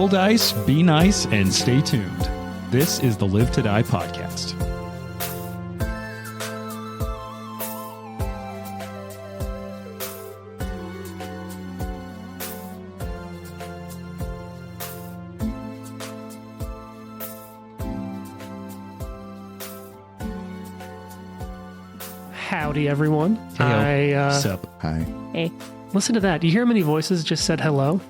Roll dice, be nice, and stay tuned. This is the Live to Die podcast. Howdy, everyone. Sup? Hi. Hey. Listen to that. Do you hear how many voices just said hello?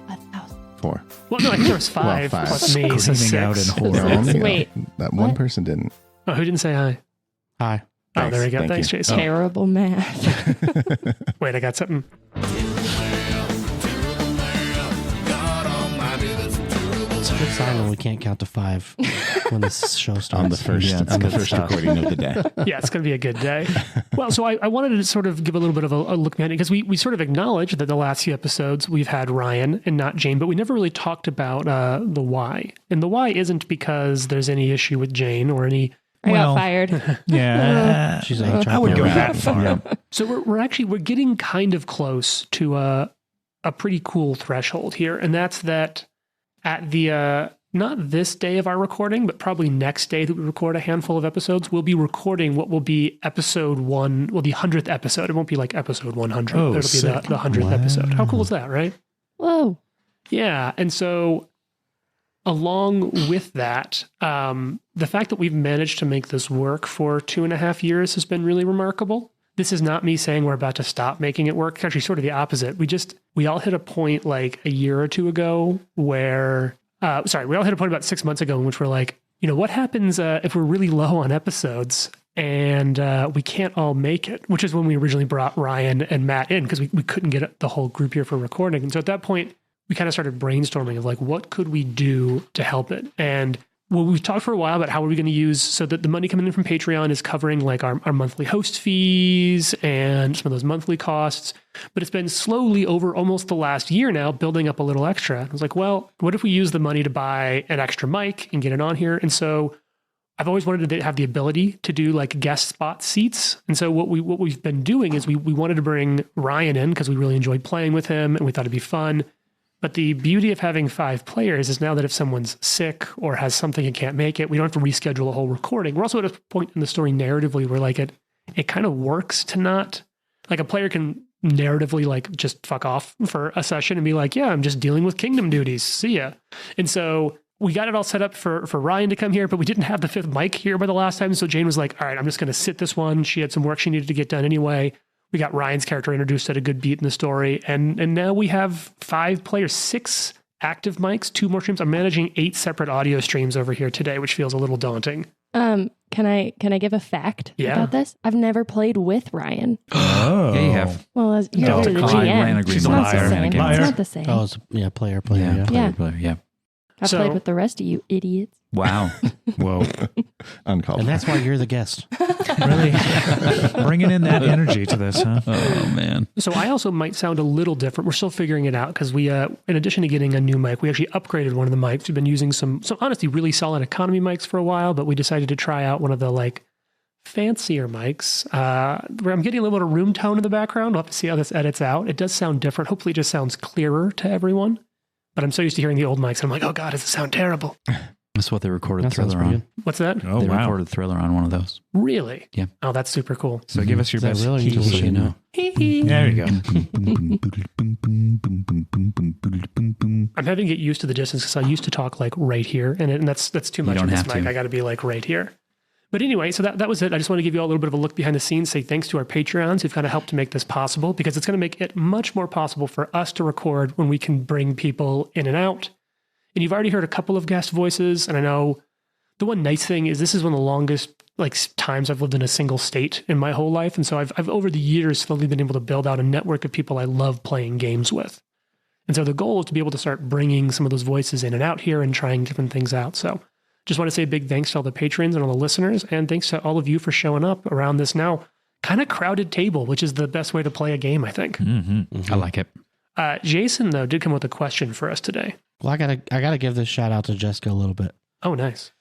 4. Well, no, I think there was 5 5. plus me, so Screaming out 6. in horror. Wait. That one What? person didn't. Oh, who didn't say hi? Hi. Oh, Thanks. there we go. Thank Thanks, you. Jason. Terrible math. Wait, I got something. It's a good sign when we can't count to 5 when this show starts. On the first recording of the day. Yeah, it's going to be a good day. Well, so I wanted to sort of give a little bit of a look behind it because we sort of acknowledged that the last few episodes we've had Ryan and not Jane, but we never really talked about the why. And the why isn't because there's any issue with Jane or any... I got fired. Yeah. She's like, I would go that far. So we're getting kind of close to a pretty cool threshold here, and that's that at the not this day of our recording, but probably next day that we record a handful of episodes, we'll be recording what will be episode 1, well, the 100th episode. It won't be like episode 100. Oh, It'll be sick. the 100th episode. How cool is that, right? Whoa. Yeah, and so along with that, the fact that we've managed to make this work for 2.5 years has been really remarkable. This is not me saying we're about to stop making it work. It's actually sort of the opposite. We all hit a point like a year or two ago where, we all hit a point about 6 months ago in which we're like, what happens if we're really low on episodes and we can't all make it, which is when we originally brought Ryan and Matt in because we couldn't get the whole group here for recording. And so at that point, we kind of started brainstorming of like, what could we do to help it? And well, we've talked for a while about how are we going to use so that the money coming in from Patreon is covering like our monthly host fees and some of those monthly costs. But it's been slowly over almost the last year now building up a little extra. I was like, well, what if we use the money to buy an extra mic and get it on here? And so I've always wanted to have the ability to do like guest spot seats. And so what we've been doing is we wanted to bring Ryan in because we really enjoyed playing with him and we thought it'd be fun. But the beauty of having 5 players is now that if someone's sick or has something and can't make it, we don't have to reschedule a whole recording. We're also at a point in the story narratively where like it kind of works to not, like a player can narratively like just fuck off for a session and be like, yeah, I'm just dealing with kingdom duties. See ya. And so we got it all set up for Ryan to come here, but we didn't have the 5th mic here by the last time. So Jane was like, all right, I'm just going to sit this one. She had some work she needed to get done anyway. We got Ryan's character introduced at a good beat in the story. And now we have 5 players, 6 active mics, 2 more streams. I'm managing 8 separate audio streams over here today, which feels a little daunting. Can I give a fact about this? I've never played with Ryan. Oh. Yeah, you have. Well, as you're No, the I GM. ran It's agreement. not the Liar. same. Liar. It's not the same. Oh, it's, player. Yeah, Yeah. player, yeah. I So- played with the rest of you idiots. Wow. Whoa. Uncalled. And that's why you're the guest. Really bringing in that energy to this, huh? Oh, man. So I also might sound a little different. We're still figuring it out because we, in addition to getting a new mic, we actually upgraded one of the mics. We've been using some honestly really solid economy mics for a while, but we decided to try out one of the like fancier mics where I'm getting a little bit of room tone in the background. We'll have to see how this edits out. It does sound different. Hopefully it just sounds clearer to everyone. But I'm so used to hearing the old mics. I'm like, oh God, does it sound terrible? That's what they recorded That sounds Thriller pretty on. good. What's that? Oh, They wow. recorded Thriller on one of those. Really? Yeah. Oh, that's super cool. So give us your Is that best. real or you So you know. There you go. I'm having to get used to the distance because I used to talk like right here, and that's too much don't of this have mic. to. I got to be like right here. But anyway, so that was it. I just want to give you all a little bit of a look behind the scenes, say thanks to our Patreons who've kind of helped to make this possible because it's going to make it much more possible for us to record when we can bring people in and out. And you've already heard a couple of guest voices, and I know the one nice thing is this is one of the longest like times I've lived in a single state in my whole life. And so I've over the years slowly been able to build out a network of people I love playing games with. And so the goal is to be able to start bringing some of those voices in and out here and trying different things out. So just want to say a big thanks to all the patrons and all the listeners. And thanks to all of you for showing up around this now kind of crowded table, which is the best way to play a game, I think. I like it. Jason, though, did come with a question for us today. Well, I gotta give this shout out to Jessica a little bit. Oh, nice.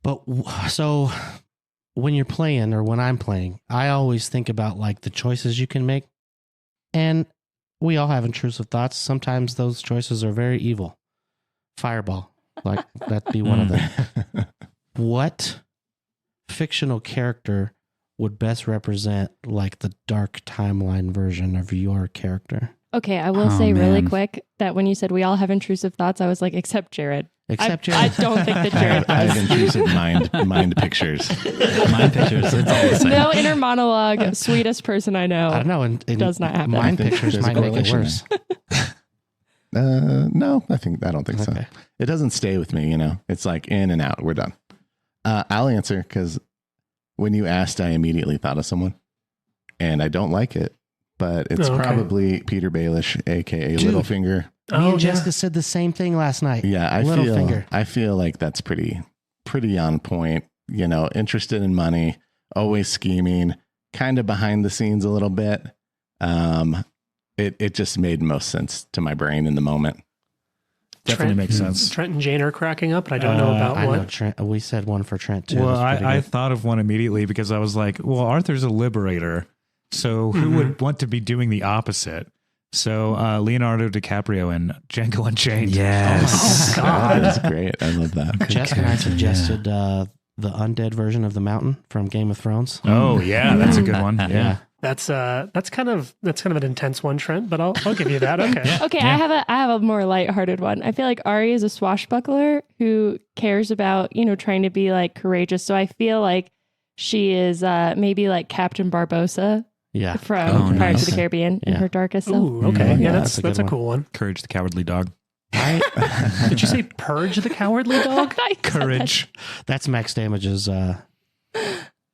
But so when you're playing or when I'm playing, I always think about like the choices you can make. And we all have intrusive thoughts. Sometimes those choices are very evil. Fireball. Like that'd be one of them. What fictional character would best represent like the dark timeline version of your character? Okay, I will say really quick that when you said we all have intrusive thoughts, I was like, except Jared. Except I Jared. don't think that Jared I have does. intrusive mind pictures. Mind pictures. It's all the same. No inner monologue, sweetest person I know. I don't know. And Does not happen. Mind I think pictures there's a might make it correlation worse. No, I don't think so. Okay. It doesn't stay with me, It's like in and out. We're done. I'll answer because when you asked, I immediately thought of someone, and I don't like it, but it's probably Peter Baelish, aka Dude. Littlefinger. Me and Jessica said the same thing last night. Yeah, Littlefinger. I feel like that's pretty on point. Interested in money, always scheming, kind of behind the scenes a little bit. It just made most sense to my brain in the moment. Definitely makes sense. Trent and Jane are cracking up, but I don't know about I what. know Trent. We said one for Trent too. Well, That's pretty I good. thought of one immediately because I was like, well, Arthur's a liberator. So who would want to be doing the opposite? So Leonardo DiCaprio in Django Unchained. Yes. Oh, God. That's great. I love that. Jessica and I suggested the undead version of the mountain from Game of Thrones. Oh yeah, that's a good one. Yeah. That's kind of an intense one, Trent, but I'll give you that. Okay. Okay, I have a more lighthearted one. I feel like Ari is a swashbuckler who cares about, trying to be like courageous. So I feel like she is maybe like Captain Barbosa Yeah. from Pirates of the Caribbean in Yeah. her darkest self. Ooh, okay. Mm, Yeah, that's that's a a good cool one. Courage the Cowardly Dog. Did you say Purge the Cowardly Dog? Courage. That's Max Damage's.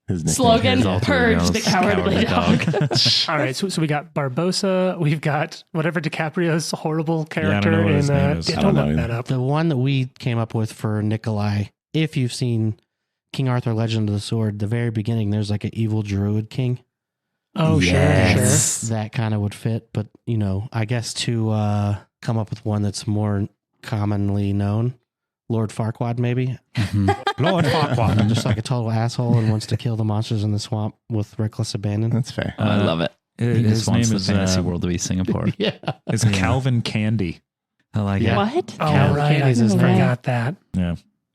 His nickname. Slogan, His alter Purge ego's the Cowardly Dog. All right, so we got Barbosa, we've got whatever DiCaprio's horrible I don't know character what his in. name is. Yeah, I don't don't look know that up. The one that we came up with for Nikolai, if you've seen King Arthur Legend of the Sword, the very beginning, there's like an evil druid king. Oh, Yes. sure. That kind of would fit. But, I guess to come up with one that's more commonly known, Lord Farquaad, maybe. Lord Farquaad. Just like a total asshole and wants to kill the monsters in the swamp with reckless abandon. That's fair. I love it. He His just wants name the is fantasy world to be Singapore. Yeah. is Calvin Candy. I like Yeah. it. What? Oh, Cal right. I Candy's his name. forgot that. Yeah.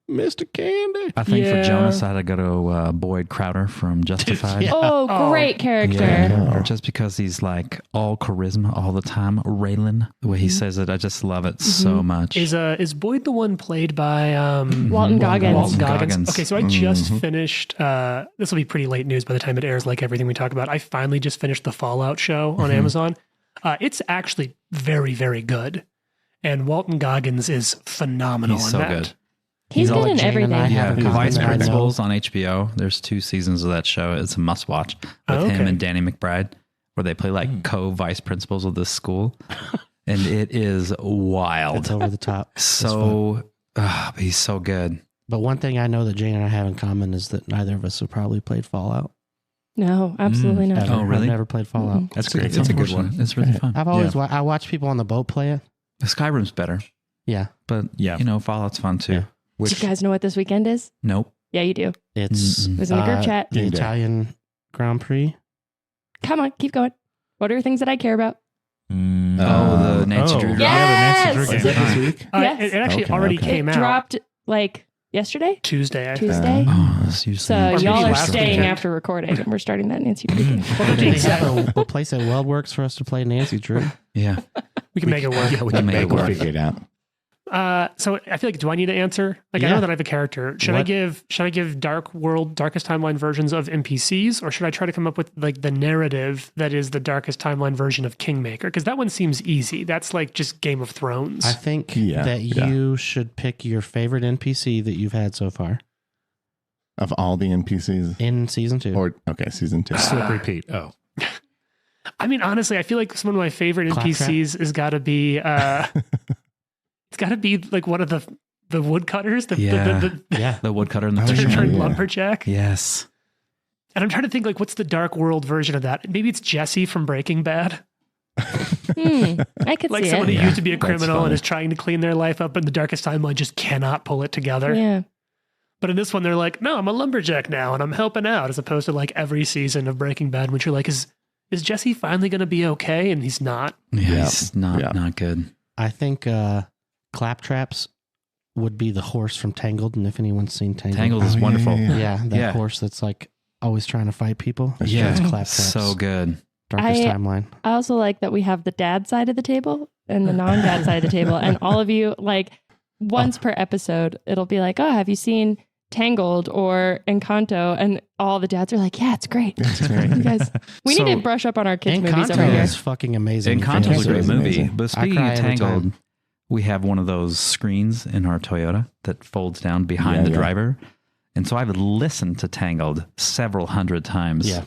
Mr. Candy. I think Yeah. for Jonas, I had to go to Boyd Crowder from Justified. Yeah. Oh, great character. Yeah, Oh. or just because he's like all charisma all the time. Raylan, the way he says it, I just love it so much. Is Boyd the one played by Walton Goggins. Walton Goggins. Goggins. Okay, so I just finished. This will be pretty late news by the time it airs. Like everything we talk about, I finally just finished the Fallout show on Amazon. It's actually very, very good, and Walton Goggins is phenomenal. He's in so that. good. He's all good in Jane and I everything. have in Yeah, common Vice that I know. Principals on HBO. There's 2 seasons of that show. It's a must watch with him okay. and Danny McBride, where they play like co-vice principals of this school, and it is wild. It's over the top. It's fun. So he's so good. But one thing I know that Jane and I have in common is that neither of us have probably played Fallout. No, absolutely not. Ever. Oh, really? I've never played Fallout. That's It's great. It's a good one. It's really fun. I've always I watch people on the boat play it. Skyrim's better, Yeah, but Yeah. Fallout's fun too. Yeah. Do you guys know what this weekend is? Nope. Yeah, you do. it's Mm-mm. It was in the group chat. the Game day. Italian Grand Prix. Come on, keep going. What are things that I care about? The Nancy Drew. Yes! the Nancy Drew Is game. that this week? Yes. It actually Okay, already okay. came It out dropped like yesterday, Tuesday. I think. Tuesday. Oh, that's usually So Or y'all maybe are last staying weekend. after recording, and we're starting that Nancy Drew game. Well, They they have- have a place at Weldworks for us to play Nancy Drew. yeah. we can make it work. Yeah, we We'll can make make it it We'll work. figure it out. So I feel like, do I need to answer? Like, I Yeah. know that I have a character. Should I give Dark World, Darkest Timeline versions of NPCs, or should I try to come up with like the narrative that is the Darkest Timeline version of Kingmaker? Because that one seems easy. That's like just Game of Thrones. I think Yeah, that yeah. you should pick your favorite NPC that you've had so far Of all the NPCs, in season 2. or okay, season 2. Slip repeat. Oh. I mean, honestly, I feel like some of my favorite Claptrap? NPCs has got to be. It's got to be like one of the woodcutters, the yeah. The woodcutter and the Oh, fisherman. turned yeah. lumberjack. Yes. And I'm trying to think like what's the Dark World version of that? Maybe it's Jesse from Breaking Bad. I could Like see someone it. who used to be a That's criminal funny. and is trying to clean their life up, and the Darkest Timeline just cannot pull it together. Yeah. But in this one, they're like, no, I'm a lumberjack now and I'm helping out, as opposed to like every season of Breaking Bad, which you're like, is Jesse finally going to be okay? And he's not. Yeah, Yeah. it's not Yeah. not good. I think Claptrap's would be the horse from Tangled. And if anyone's seen Tangled, Tangled is wonderful. Yeah, that Yeah. horse that's like always trying to fight people. Yeah. It's Claptrap's So good. Darkest Timeline. I also like that we have the dad side of the table and the non-dad side of the table. And all of you, like once per episode, it'll be like, oh, have you seen Tangled or Encanto? And all the dads are like, yeah, it's great. It's great. You guys, we So, need to brush up on our kids' movies over Encanto here. is fucking amazing. Encanto's a great It's movie. amazing. But I speaking cry of every Tangled, time. we have one of those screens in our Toyota that folds down behind the driver. And so I've listened to Tangled several hundred times. Yeah.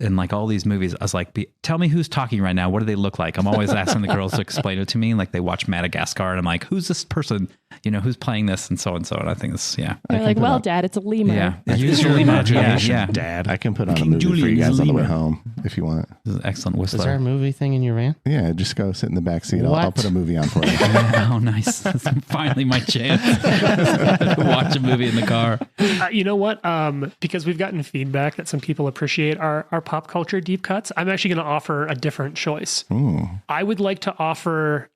In like all these movies, I was like, tell me who's talking right now. What do they look like? I'm always asking the girls to explain it to me. Like they watch Madagascar and I'm like, who's this person? You know, who's playing this and so and so. And I think this, yeah. They're like, well, Dad, it's a lemur. Yeah. Use your imagination, Yeah. Dad. I can put on a King movie for you Julian guys on the way Lemur. home if you want. This is an excellent Is there whistler. a movie thing in your van? Yeah, just go sit in the back seat. I'll What? put a movie on for you. Oh, nice. That's finally my chance to watch a movie in the car. You know what? Because we've gotten feedback that some people appreciate our pop culture deep cuts, I'm actually going to offer a different choice. Ooh. I would like to offer.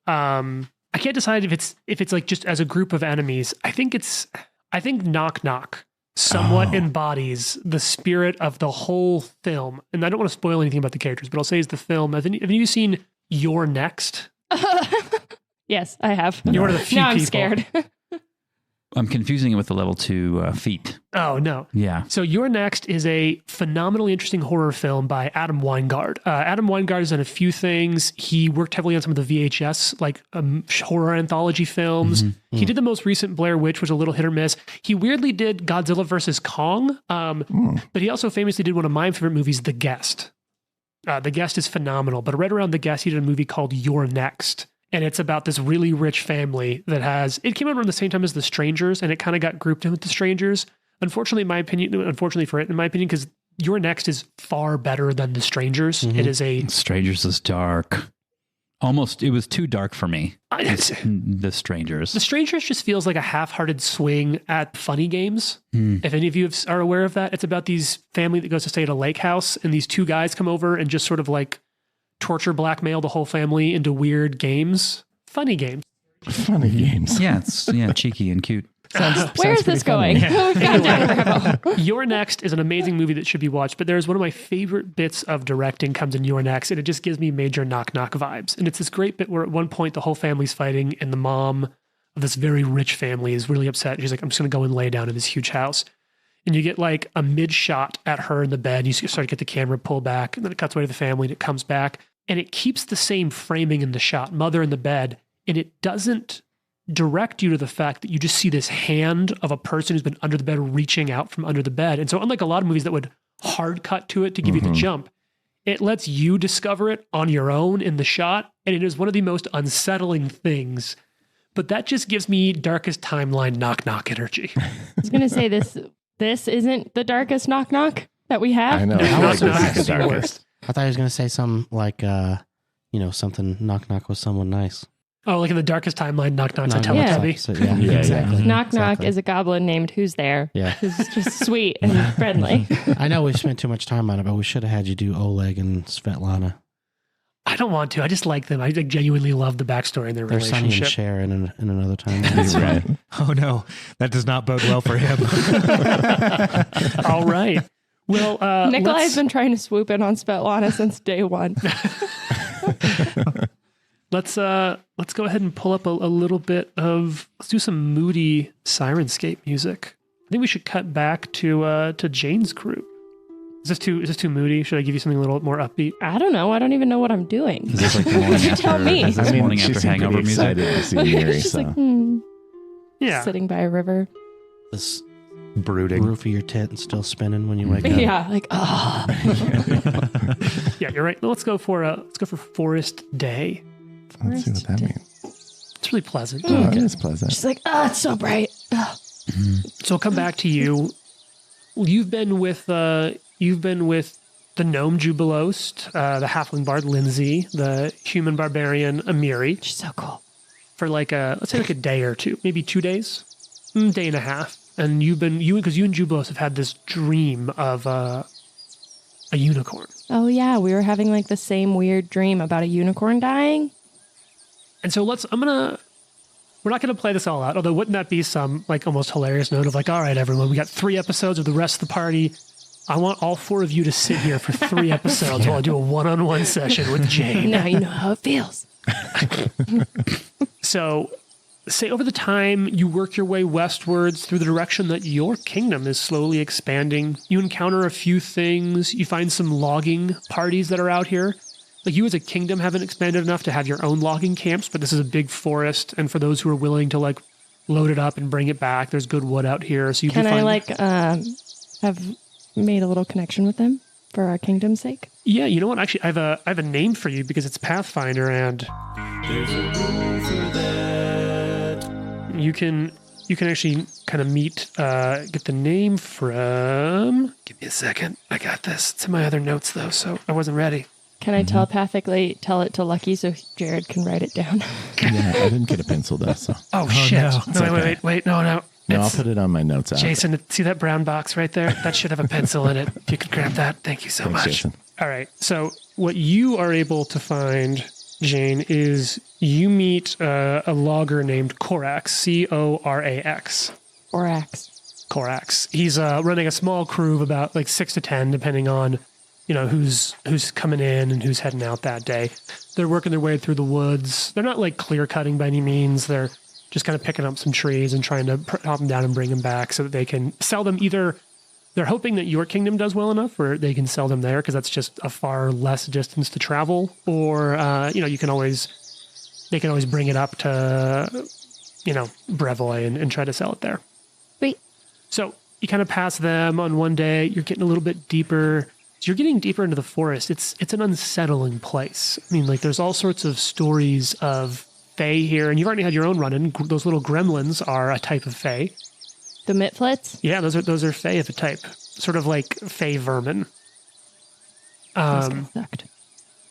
I can't decide if it's like just as a group of enemies. I think Knock Knock somewhat embodies the spirit of the whole film. And I don't want to spoil anything about the characters, but I'll say is the film. Have you seen You're Next? Yes, I have. You're one of the few now I'm people. scared. I'm confusing it with the level 2 feet. Oh no. Yeah. So You're Next is a phenomenally interesting horror film by Adam Weingart. Adam Weingart has done a few things. He worked heavily on some of the VHS like horror anthology films. He did the most recent Blair Witch, which was a little hit or miss. He weirdly did Godzilla vs. Kong, but he also famously did one of my favorite movies, The Guest. The Guest is phenomenal, but right around The Guest, he did a movie called You're Next. And it's about this really rich family that it came out around the same time as The Strangers, and it kind of got grouped in with The Strangers. Unfortunately, for it, in my opinion, because Your Next is far better than The Strangers. It is a... Strangers is dark. Almost, it was too dark for me. The Strangers. The Strangers just feels like a half-hearted swing at funny games. If any of you are aware of that, it's about these family that goes to stay at a lake house, and these two guys come over and just sort of like torture, blackmail the whole family into weird games. Funny games. Funny games. Yeah, it's cheeky and cute. Where is this going? We've gone down a rabbit hole. Your Next is an amazing movie that should be watched, but there's one of my favorite bits of directing comes in Your Next, and it just gives me major Knock Knock vibes. And it's this great bit where at one point the whole family's fighting, and the mom of this very rich family is really upset. She's like, I'm just going to go and lay down in this huge house. And you get like a mid shot at her in the bed. You start to get the camera pulled back, and then it cuts away to the family, and it comes back. And it keeps the same framing in the shot, mother in the bed, and it doesn't direct you to the fact that you just see this hand of a person who's been under the bed reaching out from under the bed. And so unlike a lot of movies that would hard cut to it to give you the jump, it lets you discover it on your own in the shot. And it is one of the most unsettling things. But that just gives me Darkest Timeline Knock Knock energy. I was going to say this isn't the darkest Knock Knock that we have. I know. No, I like no, this that's is the the darkest. worst. I thought he was going to say something like, something knock knock with someone nice. Oh, like in the Darkest Timeline Knock Knock's a Knock, knock, Teletubby. so, yeah, Yeah, exactly. Knock Knock Exactly. is a goblin named Who's There. Yeah. Who's just sweet and friendly. I know we spent too much time on it, but we should have had you do Oleg and Svetlana. I don't want to. I just like them. I like, genuinely love the backstory in their They're Sonny and relationship. Cher in another time. That's right. Oh no, that does not bode well for him. All right. Well, Nikolai's been trying to swoop in on Svetlana since day one. let's go ahead and pull up a little bit of. Let's do some moody Syrinscape music. I think we should cut back to Jane's group. Is this too moody? Should I give you something a little more upbeat? I don't know. I don't even know what I'm doing. Is this like the morning You tell me. Is this morning she after seemed hangover pretty music? excited to see Mary. It's just So. like, Yeah. sitting by a river. This Brooding. roof of your tent still spinning when you wake up. Yeah, like, oh. Yeah, you're right. Let's go for Forest Day. Let's see what that means. It's really pleasant. Oh, it is pleasant. She's like, oh, it's so bright. Oh. So I'll come back to you. You've been with the gnome Jubilost, the halfling bard Lindsay, the human barbarian Amiri, She's so cool. for let's say a day or two, maybe 2 days, day and a half. And because you and Jubilost have had this dream of a unicorn. Oh, yeah. We were having like the same weird dream about a unicorn dying. And so I'm gonna we're not going to play this all out, although wouldn't that be some like almost hilarious note of like, all right, everyone, we got 3 episodes of the rest of the party. I want all 4 of you to sit here for 3 episodes while I do a one-on-one session with Jane. Now you know how it feels. So, say over the time you work your way westwards through the direction that your kingdom is slowly expanding, you encounter a few things. You find some logging parties that are out here. Like you as a kingdom haven't expanded enough to have your own logging camps, but this is a big forest. And for those who are willing to like load it up and bring it back, there's good wood out here. So you can I like have made a little connection with them for our kingdom's sake? Yeah, you know what? Actually, I have a name for you because it's Pathfinder, and there's a rule for that. You can actually kind of meet, get the name from. Give me a second. I got this. It's in my other notes though, so I wasn't ready. Can I telepathically tell it to Lucky so Jared can write it down? Yeah, I didn't get a pencil though. So. Oh shit! No. Wait, no. No, I'll put it on my notes. Jason, see that brown box right there? That should have a pencil in it. If you could grab that, thank you so Thanks, much. Jason. All right. So what you are able to find, Jane, is you meet a logger named Corax, Corax. Corax. He's running a small crew of about like 6 to 10, depending on who's coming in and who's heading out that day. They're working their way through the woods. They're not like clear cutting by any means. They're just kind of picking up some trees and trying to chop them down and bring them back so that they can sell them. Either they're hoping that your kingdom does well enough where they can sell them there because that's just a far less distance to travel, or they can always bring it up to Brevoy and try to sell it there. Wait. So you kind of pass them on one day. You're getting a little bit deeper. So you're getting deeper into the forest. It's an unsettling place. I mean, like there's all sorts of stories of fae here, and you've already had your own run-in. Those little gremlins are a type of fae. The Mitflits? Yeah, those are fae of a type, sort of like fae vermin. Sucked.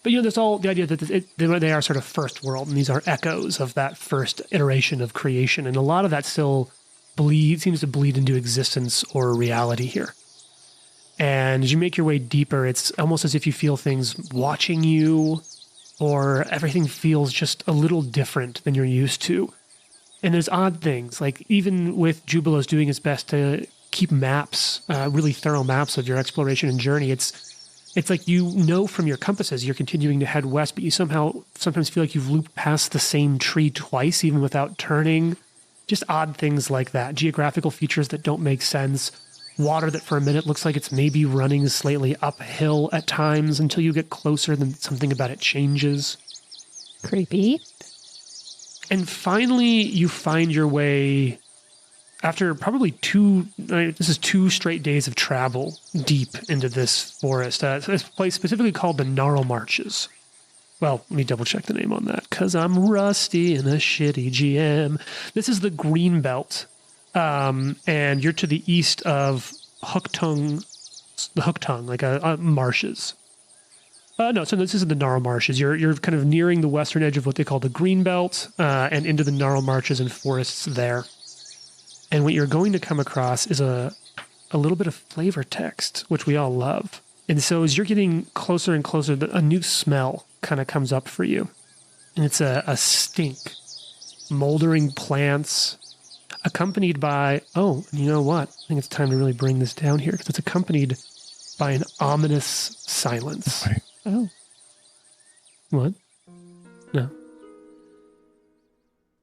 But there's all the idea that they are sort of first world, and these are echoes of that first iteration of creation, and a lot of that still seems to bleed into existence or reality here. And as you make your way deeper, it's almost as if you feel things watching you, or everything feels just a little different than you're used to. And there's odd things, like even with Jubilos doing his best to keep maps, really thorough maps of your exploration and journey, it's like from your compasses you're continuing to head west, but you sometimes feel like you've looped past the same tree twice, even without turning. Just odd things like that. Geographical features that don't make sense. Water that for a minute looks like it's maybe running slightly uphill at times until you get closer, then something about it changes. Creepy. And finally, you find your way, after probably 2 straight days of travel deep into this forest. This place specifically called the Gnarl Marches. Well, let me double check the name on that, because I'm rusty and a shitty GM. This is the Green Belt. And you're to the east of the Hook Tongue, like marshes. So this is the Gnarl Marshes. You're kind of nearing the western edge of what they call the Green Belt, and into the Gnarl Marshes and forests there. And what you're going to come across is a little bit of flavor text, which we all love. And so as you're getting closer and closer, a new smell kind of comes up for you. And it's a stink, moldering plants, accompanied by, you know what? I think it's time to really bring this down here, because it's accompanied by an ominous silence. Right. Oh. What? No.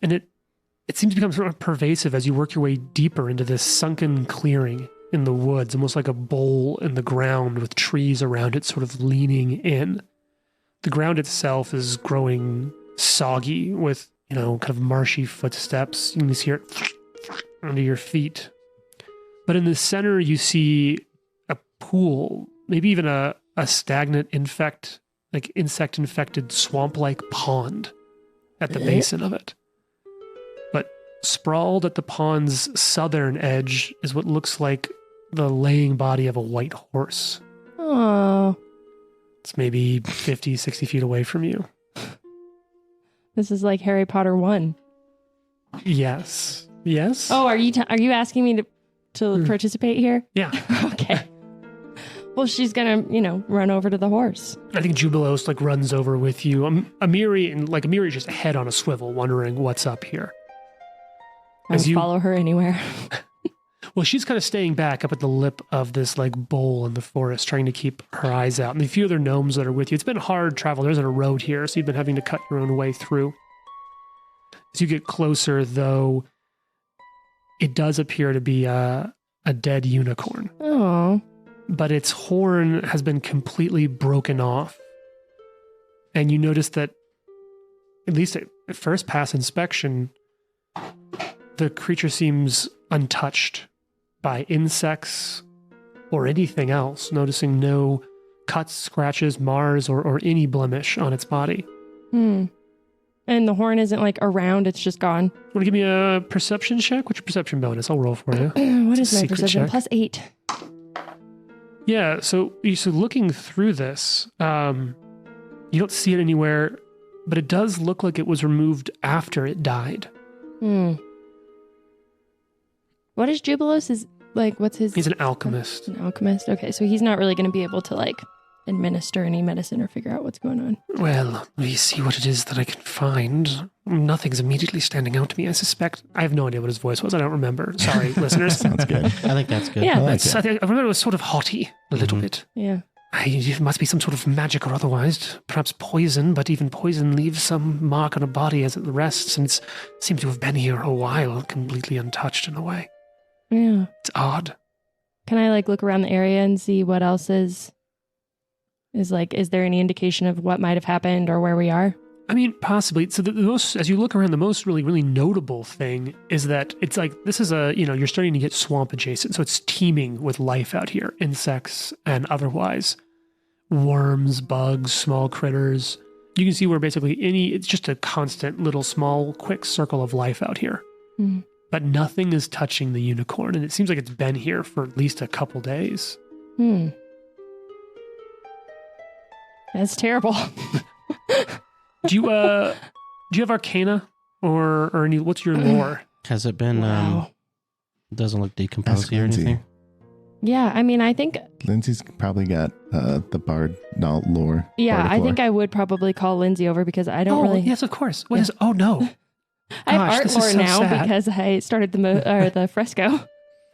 And it seems to become sort of pervasive as you work your way deeper into this sunken clearing in the woods, almost like a bowl in the ground with trees around it sort of leaning in. The ground itself is growing soggy with, kind of marshy footsteps. You can just hear it under your feet. But in the center, you see a pool, maybe even a stagnant insect-infected swamp-like pond at the basin of it. But sprawled at the pond's southern edge is what looks like the laying body of a white horse. Oh. It's maybe 50, 60 feet away from you. This is like Harry Potter 1. Yes. Oh, are you asking me to participate here? Yeah. Okay. Well, she's gonna, run over to the horse. I think Jubilos runs over with you. Amiri is just head on a swivel, wondering what's up here. I As would you- follow her anywhere. Well, she's kind of staying back up at the lip of this like bowl in the forest, trying to keep her eyes out. And a few other gnomes that are with you. It's been hard travel. There isn't a road here, so you've been having to cut your own way through. As you get closer, though, it does appear to be a dead unicorn, Oh, but its horn has been completely broken off. And you notice that, at least at first pass inspection, the creature seems untouched by insects or anything else, noticing no cuts, scratches, mars, or any blemish on its body. And the horn isn't like around, it's just gone. Want to give me a perception check? What's your perception bonus? I'll roll for you. What is my Secret perception? check. +8. Yeah, so looking through this, you don't see it anywhere, but it does look like it was removed after it died. What is Jubilos? Is like, what's his? He's an alchemist. An alchemist. Okay, so he's not really going to be able to like administer any medicine or figure out what's going on. Well, we see what it is that I can find. Nothing's immediately standing out to me. I suspect. I have no idea what his voice was. I don't remember. Sorry, listeners. Sounds good. I think that's good. Yeah. I like I it. remember it was sort of haughty, a little bit. Yeah. It must be some sort of magic or otherwise. Perhaps poison, but even poison leaves some mark on a body as it rests, and it seems to have been here a while, completely untouched in a way. Yeah. It's odd. Can I like look around the area and see what else is like, is there any indication of what might have happened or where we are? I mean, possibly. So the most, as you look around, the most really notable thing is that it's like, this is you're starting to get swamp adjacent. So it's teeming with life out here, insects and otherwise. Worms, bugs, small critters. You can see where basically it's just a constant little small, quick circle of life out here. Mhm. But nothing is touching the unicorn. And it seems like it's been here for at least a couple days. That's terrible. Do you have Arcana or any? What's your lore? Has it been? Wow. Doesn't look decomposed Ask or Lindsay. anything. Yeah, I mean, I think, Lindsay's probably got the bard lore. yeah, bardic I lore. think I would probably call Lindsay over because I don't really. Yes, of course. What Yeah. is? Oh no. I have Gosh, art this is lore so now sad. because I started the fresco.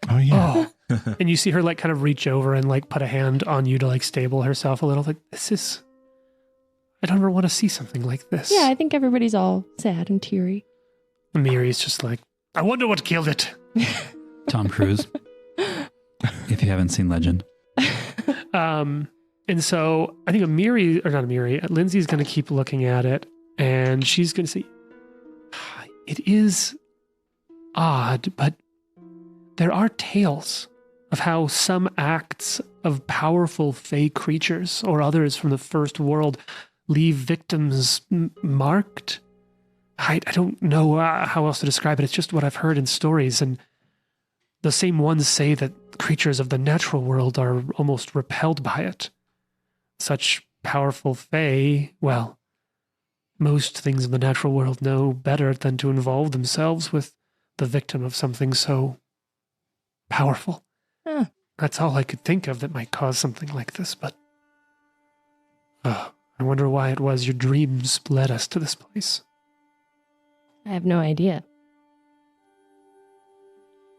Oh yeah. Oh. And you see her like kind of reach over and like put a hand on you to like stable herself a little. Like, this is. I don't ever want to see something like this. Yeah, I think everybody's all sad and teary. Miri's just like, I wonder what killed it. Tom Cruise. If you haven't seen Legend. And so I think Lindsay's going to keep looking at it and she's going to say, it is odd, but there are tales of how some acts of powerful fey creatures or others from the first world leave victims marked. I don't know how else to describe it. It's just what I've heard in stories. And the same ones say that creatures of the natural world are almost repelled by it. Such powerful fey, well, most things in the natural world know better than to involve themselves with the victim of something so powerful. Huh. That's all I could think of that might cause something like this, but I wonder why it was your dreams led us to this place. I have no idea.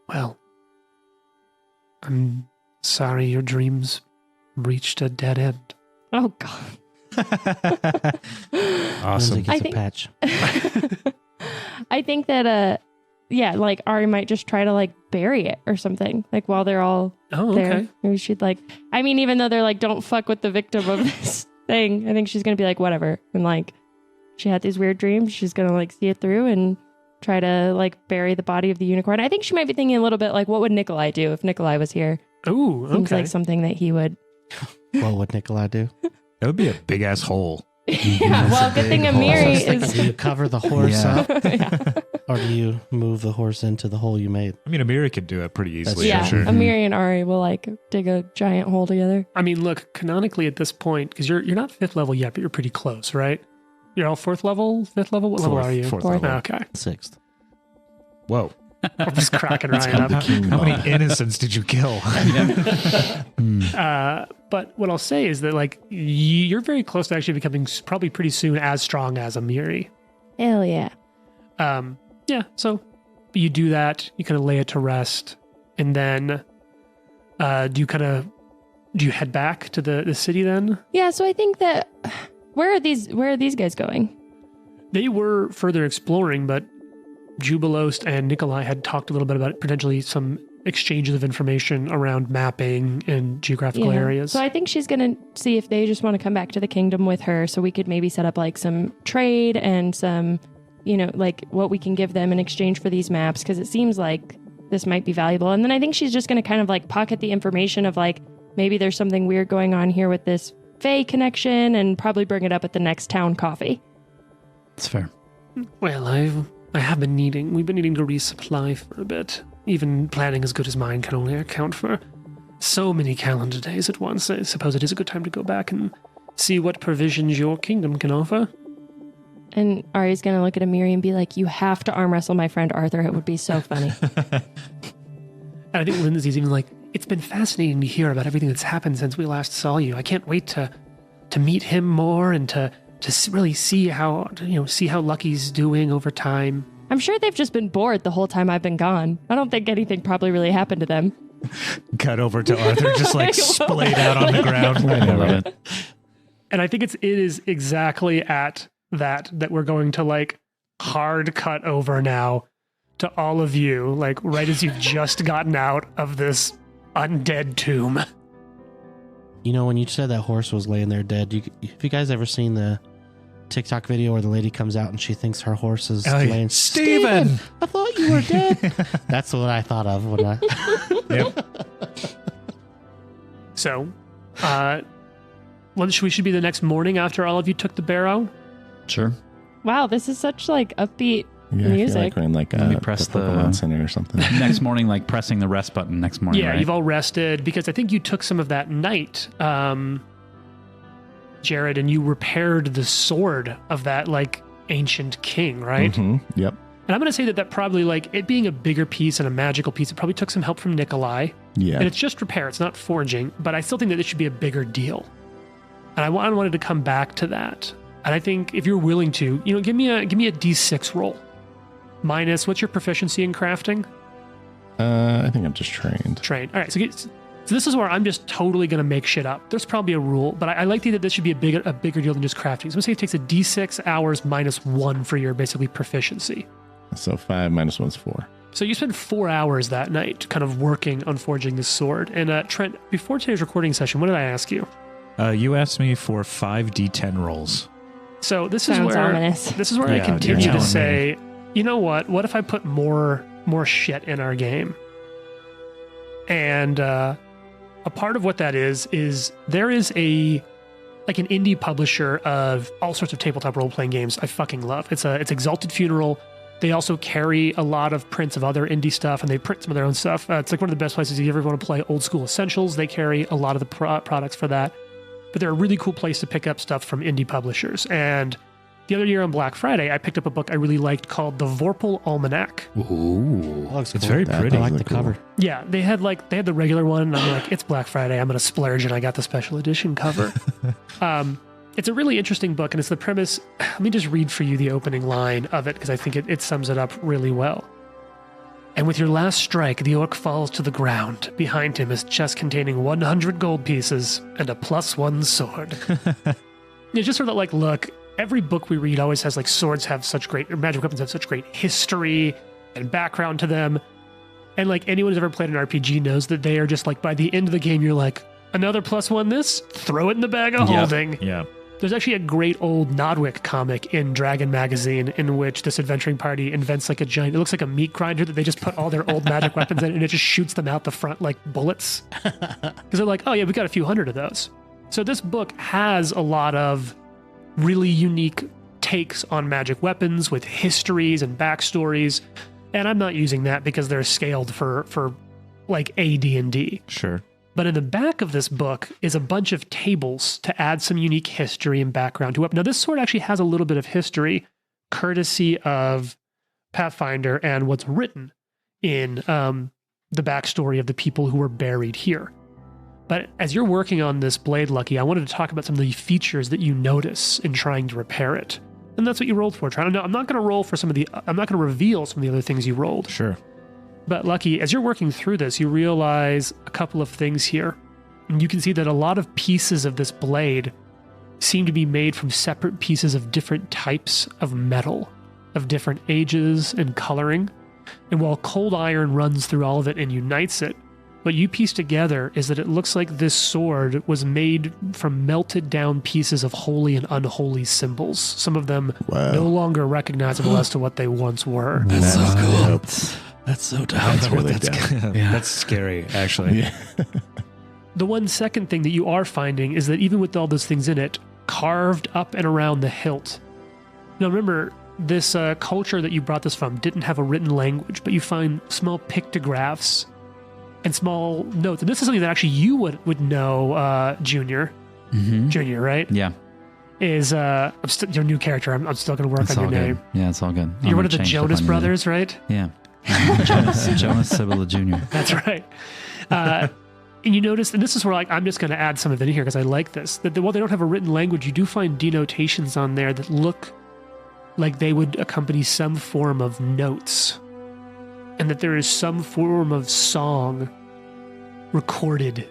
Well, I'm sorry your dreams reached a dead end. Oh, God. Awesome. Lindsay gets I a think- patch. I think that, like Ari might just try to like bury it or something, like while they're all Oh, there. okay. Maybe she'd like, I mean, even though they're like, don't fuck with the victim of this thing, I think she's going to be like, whatever. And like, she had these weird dreams. She's going to like see it through and try to like bury the body of the unicorn. I think she might be thinking a little bit like, what would Nikolai do if Nikolai was here? Oh, Seems okay. like something that he would. What would Nikolai do? That would be a big ass hole. Yeah, well, good thing Big hole. Amiri So it's like, do you cover the horse Yeah. up, Yeah. or do you move the horse into the hole you made? I mean, Amiri could do it pretty easily. Yeah, I'm sure. Amiri and Ari will like dig a giant hole together. I mean, look, canonically at this point, because you're not 5th level yet, but you're pretty close, right? You're all 4th level, 5th level? What level are you? Fourth Fourth. level. Okay. 6th. Whoa. I'm just cracking Ryan up. How many innocents did you kill? But what I'll say is that, like, you're very close to actually becoming probably pretty soon as strong as Amiri. Hell yeah. Yeah, so But you do that, you kind of lay it to rest, and then do you head back to the city then? Yeah, so I think that where are these guys going? They were further exploring, but Jubilost and Nikolai had talked a little bit about potentially some exchanges of information around mapping and geographical areas. So I think she's going to see if they just want to come back to the kingdom with her, so we could maybe set up like some trade and some, like what we can give them in exchange for these maps, because it seems like this might be valuable. And then I think she's just going to kind of like pocket the information of like, maybe there's something weird going on here with this Fae connection, and probably bring it up at the next town coffee. That's fair. Well, we've been needing to resupply for a bit. Even planning as good as mine can only account for so many calendar days at once. I suppose it is a good time to go back and see what provisions your kingdom can offer. And Ari's going to look at Amiri and be like, you have to arm wrestle my friend Arthur. It would be so funny. And I think Lindsay's even like, it's been fascinating to hear about everything that's happened since we last saw you. I can't wait to meet him more and to really see how Lucky's doing over time. I'm sure they've just been bored the whole time I've been gone. I don't think anything probably really happened to them. Cut over to Arthur, just like splayed out on the ground. I love it. And I think it is exactly at that we're going to like hard cut over now to all of you, like right as you've just gotten out of this undead tomb. When you said that horse was laying there dead, have you guys ever seen the TikTok video where the lady comes out and she thinks her horse is laying? Steven! I thought you were dead. That's what I thought of when I... Yep. So, we should be the next morning after all of you took the barrow. Sure. Wow, this is such like upbeat Yeah, I music. feel like we're in like Let me press the Pokemon Center or something. Next morning, like pressing the rest button next morning. Yeah, right? you've all rested because I think you took some of that night, Jared, and you repaired the sword of that like ancient king, right? Mm-hmm. Yep. And I'm going to say that probably like it being a bigger piece and a magical piece, it probably took some help from Nikolai. Yeah. And it's just repair, it's not forging, but I still think that it should be a bigger deal. And I wanted to come back to that. And I think if you're willing to, give me a D6 roll. Minus, what's your proficiency in crafting? I think I'm just trained. Trained. All right, so this is where I'm just totally going to make shit up. There's probably a rule, but I like to think that this should be a bigger deal than just crafting. So I'm going to say it takes a D6 hours minus 1 for your basically proficiency. So 5 minus 1's 4. So you spent 4 hours that night kind of working on forging this sword. And Trent, before today's recording session, what did I ask you? You asked me for 5 D10 rolls. So this Sounds is where ominous. this is where I Yeah, continue you're to telling say, you know what? What if I put more shit in our game? And a part of what that is there is an indie publisher of all sorts of tabletop role-playing games I fucking love. It's Exalted Funeral. They also carry a lot of prints of other indie stuff, and they print some of their own stuff. It's like one of the best places if you ever want to play old school essentials. They carry a lot of the products for that. But they're a really cool place to pick up stuff from indie publishers. And the other year on Black Friday, I picked up a book I really liked called The Vorpal Almanac. Ooh. Looks It's cool. very That pretty. I like does the look cool. cover. Yeah, they had the regular one, and I'm like, it's Black Friday, I'm going to splurge, and I got the special edition cover. It's a really interesting book, and it's the premise. Let me just read for you the opening line of it, because I think it sums it up really well. And with your last strike, the orc falls to the ground. Behind him is a chest containing 100 gold pieces and a +1 sword. It's just sort of like, look, every book we read always has like swords have such great, or magic weapons have such great history and background to them. And like anyone who's ever played an RPG knows that they are just like, by the end of the game, you're like, another +1 this? Throw it in the bag of holding. Yeah. There's actually a great old Nodwick comic in Dragon Magazine in which this adventuring party invents like a giant, it looks like a meat grinder that they just put all their old magic weapons in, and it just shoots them out the front like bullets. Because they're like, oh yeah, we got a few hundred of those. So this book has a lot of really unique takes on magic weapons with histories and backstories. And I'm not using that because they're scaled for like AD&D. Sure. But in the back of this book is a bunch of tables to add some unique history and background to it. Now, this sword actually has a little bit of history, courtesy of Pathfinder and what's written in the backstory of the people who were buried here. But as you're working on this blade, Lucky, I wanted to talk about some of the features that you notice in trying to repair it. And that's what you rolled for, Trent. No, I'm not going to roll for I'm not going to reveal some of the other things you rolled. Sure. But Lucky, as you're working through this, you realize a couple of things here. And you can see that a lot of pieces of this blade seem to be made from separate pieces of different types of metal, of different ages and coloring. And while cold iron runs through all of it and unites it, what you piece together is that it looks like this sword was made from melted down pieces of holy and unholy symbols, some of them no longer recognizable as to what they once were. That's so cool. That's so dope. That's really dope. Yeah. That's scary, actually. Yeah. The one second thing that you are finding is that even with all those things in it, carved up and around the hilt. Now remember, this culture that you brought this from didn't have a written language, but you find small pictographs and small notes. And this is something that actually you would know, Junior. Mm-hmm. Junior, right? Yeah. Is your new character. I'm still going to work It's on your all name. good. Yeah, it's all good. You're one of the Jonas brothers, right? Yeah. Jonas Sibylla Jr. That's right. And you notice, and this is where I'm just going to add some of it in here because I like this, that while they don't have a written language, you do find denotations on there that look like they would accompany some form of notes, and that there is some form of song recorded,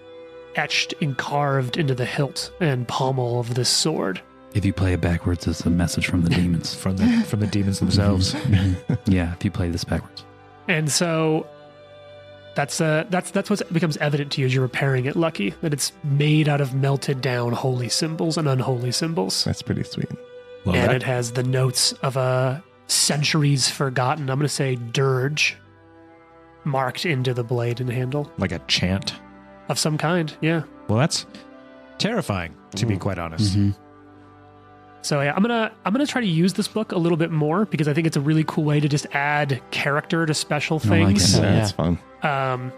etched and carved into the hilt and pommel of this sword. If you play it backwards, it's a message from the demons. From the demons themselves. Yeah, if you play this backwards. And so that's what becomes evident to you as you're repairing it, Lucky, that it's made out of melted down holy symbols and unholy symbols. That's pretty sweet. Well, and that- it has the notes of a centuries forgotten, I'm going to say dirge, marked into the blade and handle like a chant. of some kind. Yeah. Well, that's terrifying, to be quite honest. Mm-hmm. So yeah, I'm gonna try to use this book a little bit more because I think it's a really cool way to just add character to special I like things. it. Yeah, Yeah. it's fun.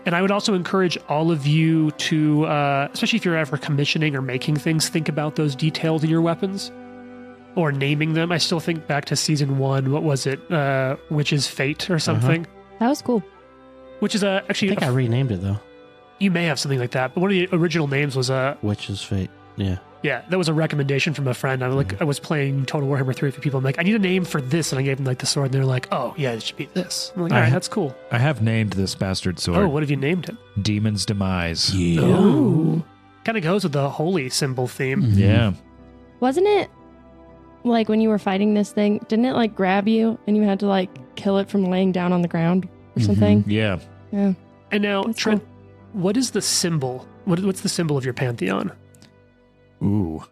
And I would also encourage all of you to, especially if you're ever commissioning or making things, think about those details in your weapons or naming them. I still think back to season 1. What was it? Witch's Fate or something. That was cool. Which is I actually think I renamed it though. you may have something like that. But one of the original names was Witch's Fate. Yeah. yeah, that was a recommendation from a friend. I was playing Total Warhammer 3 for people. I'm like, I need a name for this, and I gave them like the sword, and they're like, oh yeah, it should be this. I'm like, all right, that's cool. I have named this bastard sword Oh, what have you named it? Demon's Demise. Ooh. Kind of goes with the holy symbol theme. Yeah. Wasn't it like when you were fighting this thing, didn't it like grab you and you had to like kill it from laying down on the ground or something? Yeah. Yeah. And now, That's Trent, what is the symbol? What's the symbol of your pantheon? Ooh.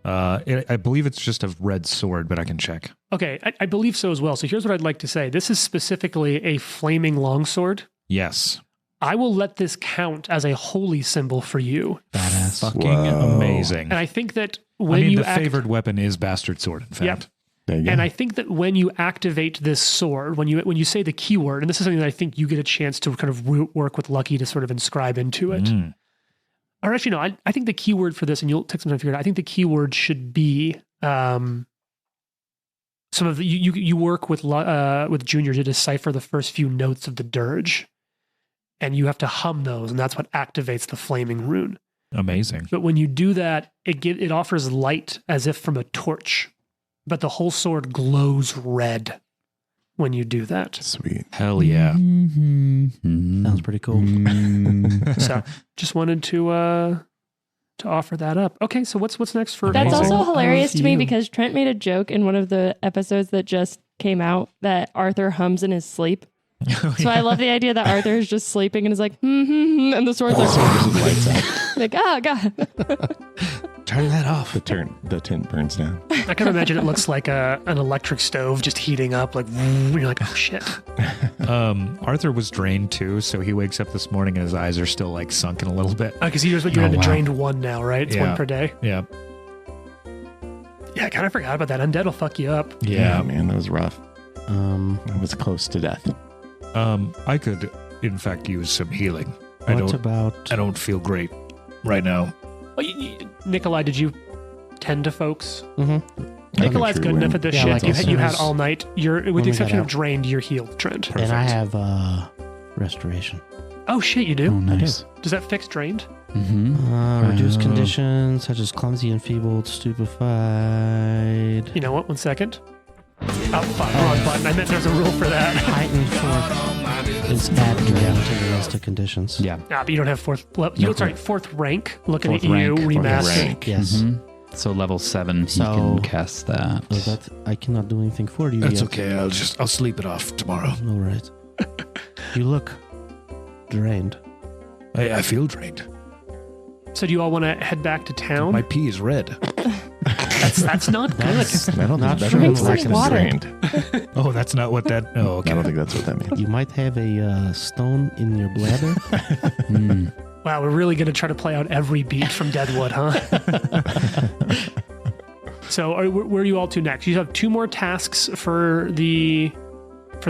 I believe it's just a red sword, but I can check. Okay, I believe so as well. So here's what I'd like to say. This is specifically a flaming longsword. Yes. I will let this count as a holy symbol for you. Badass. Fucking Whoa. amazing. And I think that I when mean, you the favored weapon is bastard sword, in fact. Yep. There you go. And I think that when you activate this sword, when you say the keyword, and this is something that I think you get a chance to kind of work with Lucky to sort of inscribe into it. Mm. Or actually, no, I think the keyword for this, and you'll take some time to figure it out, I think the keyword should be some of the, you work with Junior to decipher the first few notes of the dirge, and you have to hum those, and that's what activates the flaming rune. Amazing. But when you do that, it offers light as if from a torch, but the whole sword glows red when you do that. Sweet. Hell yeah. Sounds pretty cool. So just wanted to offer that up. Okay, so what's next for That's Amazing. also hilarious to me you? because Trent made a joke in one of the episodes that just came out that Arthur hums in his sleep. So I love the idea that Arthur is just sleeping and is like, and the sword's like, Lights out. like, oh god. Turn that off. The tint burns down. I can imagine it looks like an electric stove just heating up, like you're like, oh shit. Arthur was drained too, so he wakes up this morning and his eyes are still like sunken a little bit. Because you're in the wow. drained 1 now, right? It's Yeah. 1 per day. Yeah. Yeah, I kind of forgot about that. Undead will fuck you up. Yeah. Man, that was rough. I was close to death. I could, in fact, use some healing. What about I don't feel great right now. Oh, Nikolai, did you tend to folks? Mm-hmm. Nikolai's good enough at this Yeah, shit. like you as had soon as- all night. You're with when the we got exception of out. drained, you're healed, Trent. Perfect. And I have restoration. Oh shit, you do? Oh, nice. Does that fix drained? Mm-hmm. Reduced Oh. conditions such as clumsy, enfeebled, stupefied. You know what? 1 second. Oh, fuck, wrong button. I meant there's a rule for that. Heightened fourth is added to the list of conditions. Yeah. But you don't have fourth rank. Looking Fourth at you, rank. remaster. Rank. Yes. So level 7, So- he can cast that. So that I cannot do anything for you. That's yet. okay. I'll sleep it off tomorrow. All right. You look drained. I feel drained. So do you all want to head back to town? My pee is red. That's not good. I don't Not think true. that's Drink some water. drained. Oh, that's not what that. Oh, okay. I don't think that's what that means. You might have a stone in your bladder. Wow, we're really going to try to play out every beat from Deadwood, huh? So where are you all to next? You have 2 more tasks for the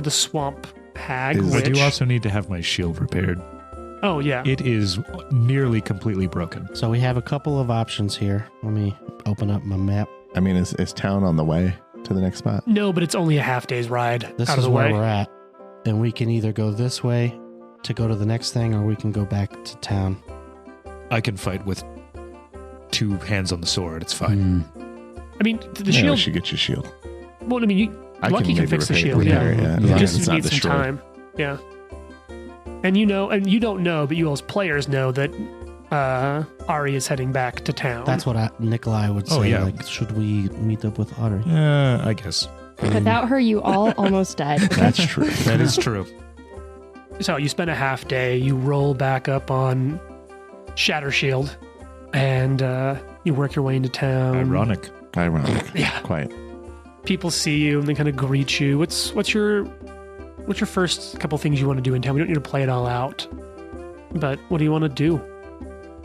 swamp hag. Is- I which, do also need to have my shield repaired. oh, yeah. It is nearly completely broken. So we have a couple of options here. Let me open up my map. I mean, is town on the way to the next spot? No, but it's only a half day's ride This out is of the where way. we're at. And we can either go this way to go to the next thing, or we can go back to town. I can fight with 2 hands on the sword. It's fine. I mean, the Yeah, we shield. should get your shield. Well, I mean, Lucky can maybe fix the repair- shield. repair Yeah. it, as You long just as it's not need some destroyed. time. Yeah. And you don't know, but you all as players know that Ari is heading back to town. That's what Nikolai would say. Oh, yeah. Like, should we meet up with Ari? I guess. Without her, you all almost died. That's true. That is true. So you spend a half day, you roll back up on Shatter Shield, and you work your way into town. Ironic. Ironic. Yeah. Quite. People see you and they kind of greet you. What's your first couple things you want to do in town? We don't need to play it all out, but what do you want to do?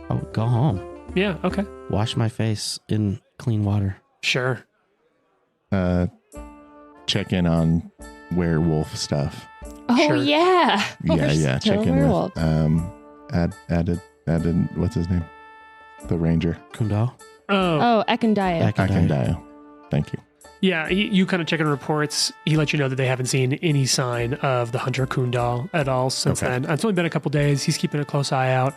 Oh, go home. Yeah. Okay. Wash my face in clean water. Sure. Check in on werewolf stuff. Oh, Sure. yeah. Yeah, There's yeah. still Check in werewolves. with added. What's his name? The ranger. Kundal? Oh. Oh, Ekandaya. Akandayo. Thank you. Yeah, you kind of check in reports. He let you know that they haven't seen any sign of the hunter Kundal at all since Okay. then. It's only been a couple days. He's keeping a close eye out,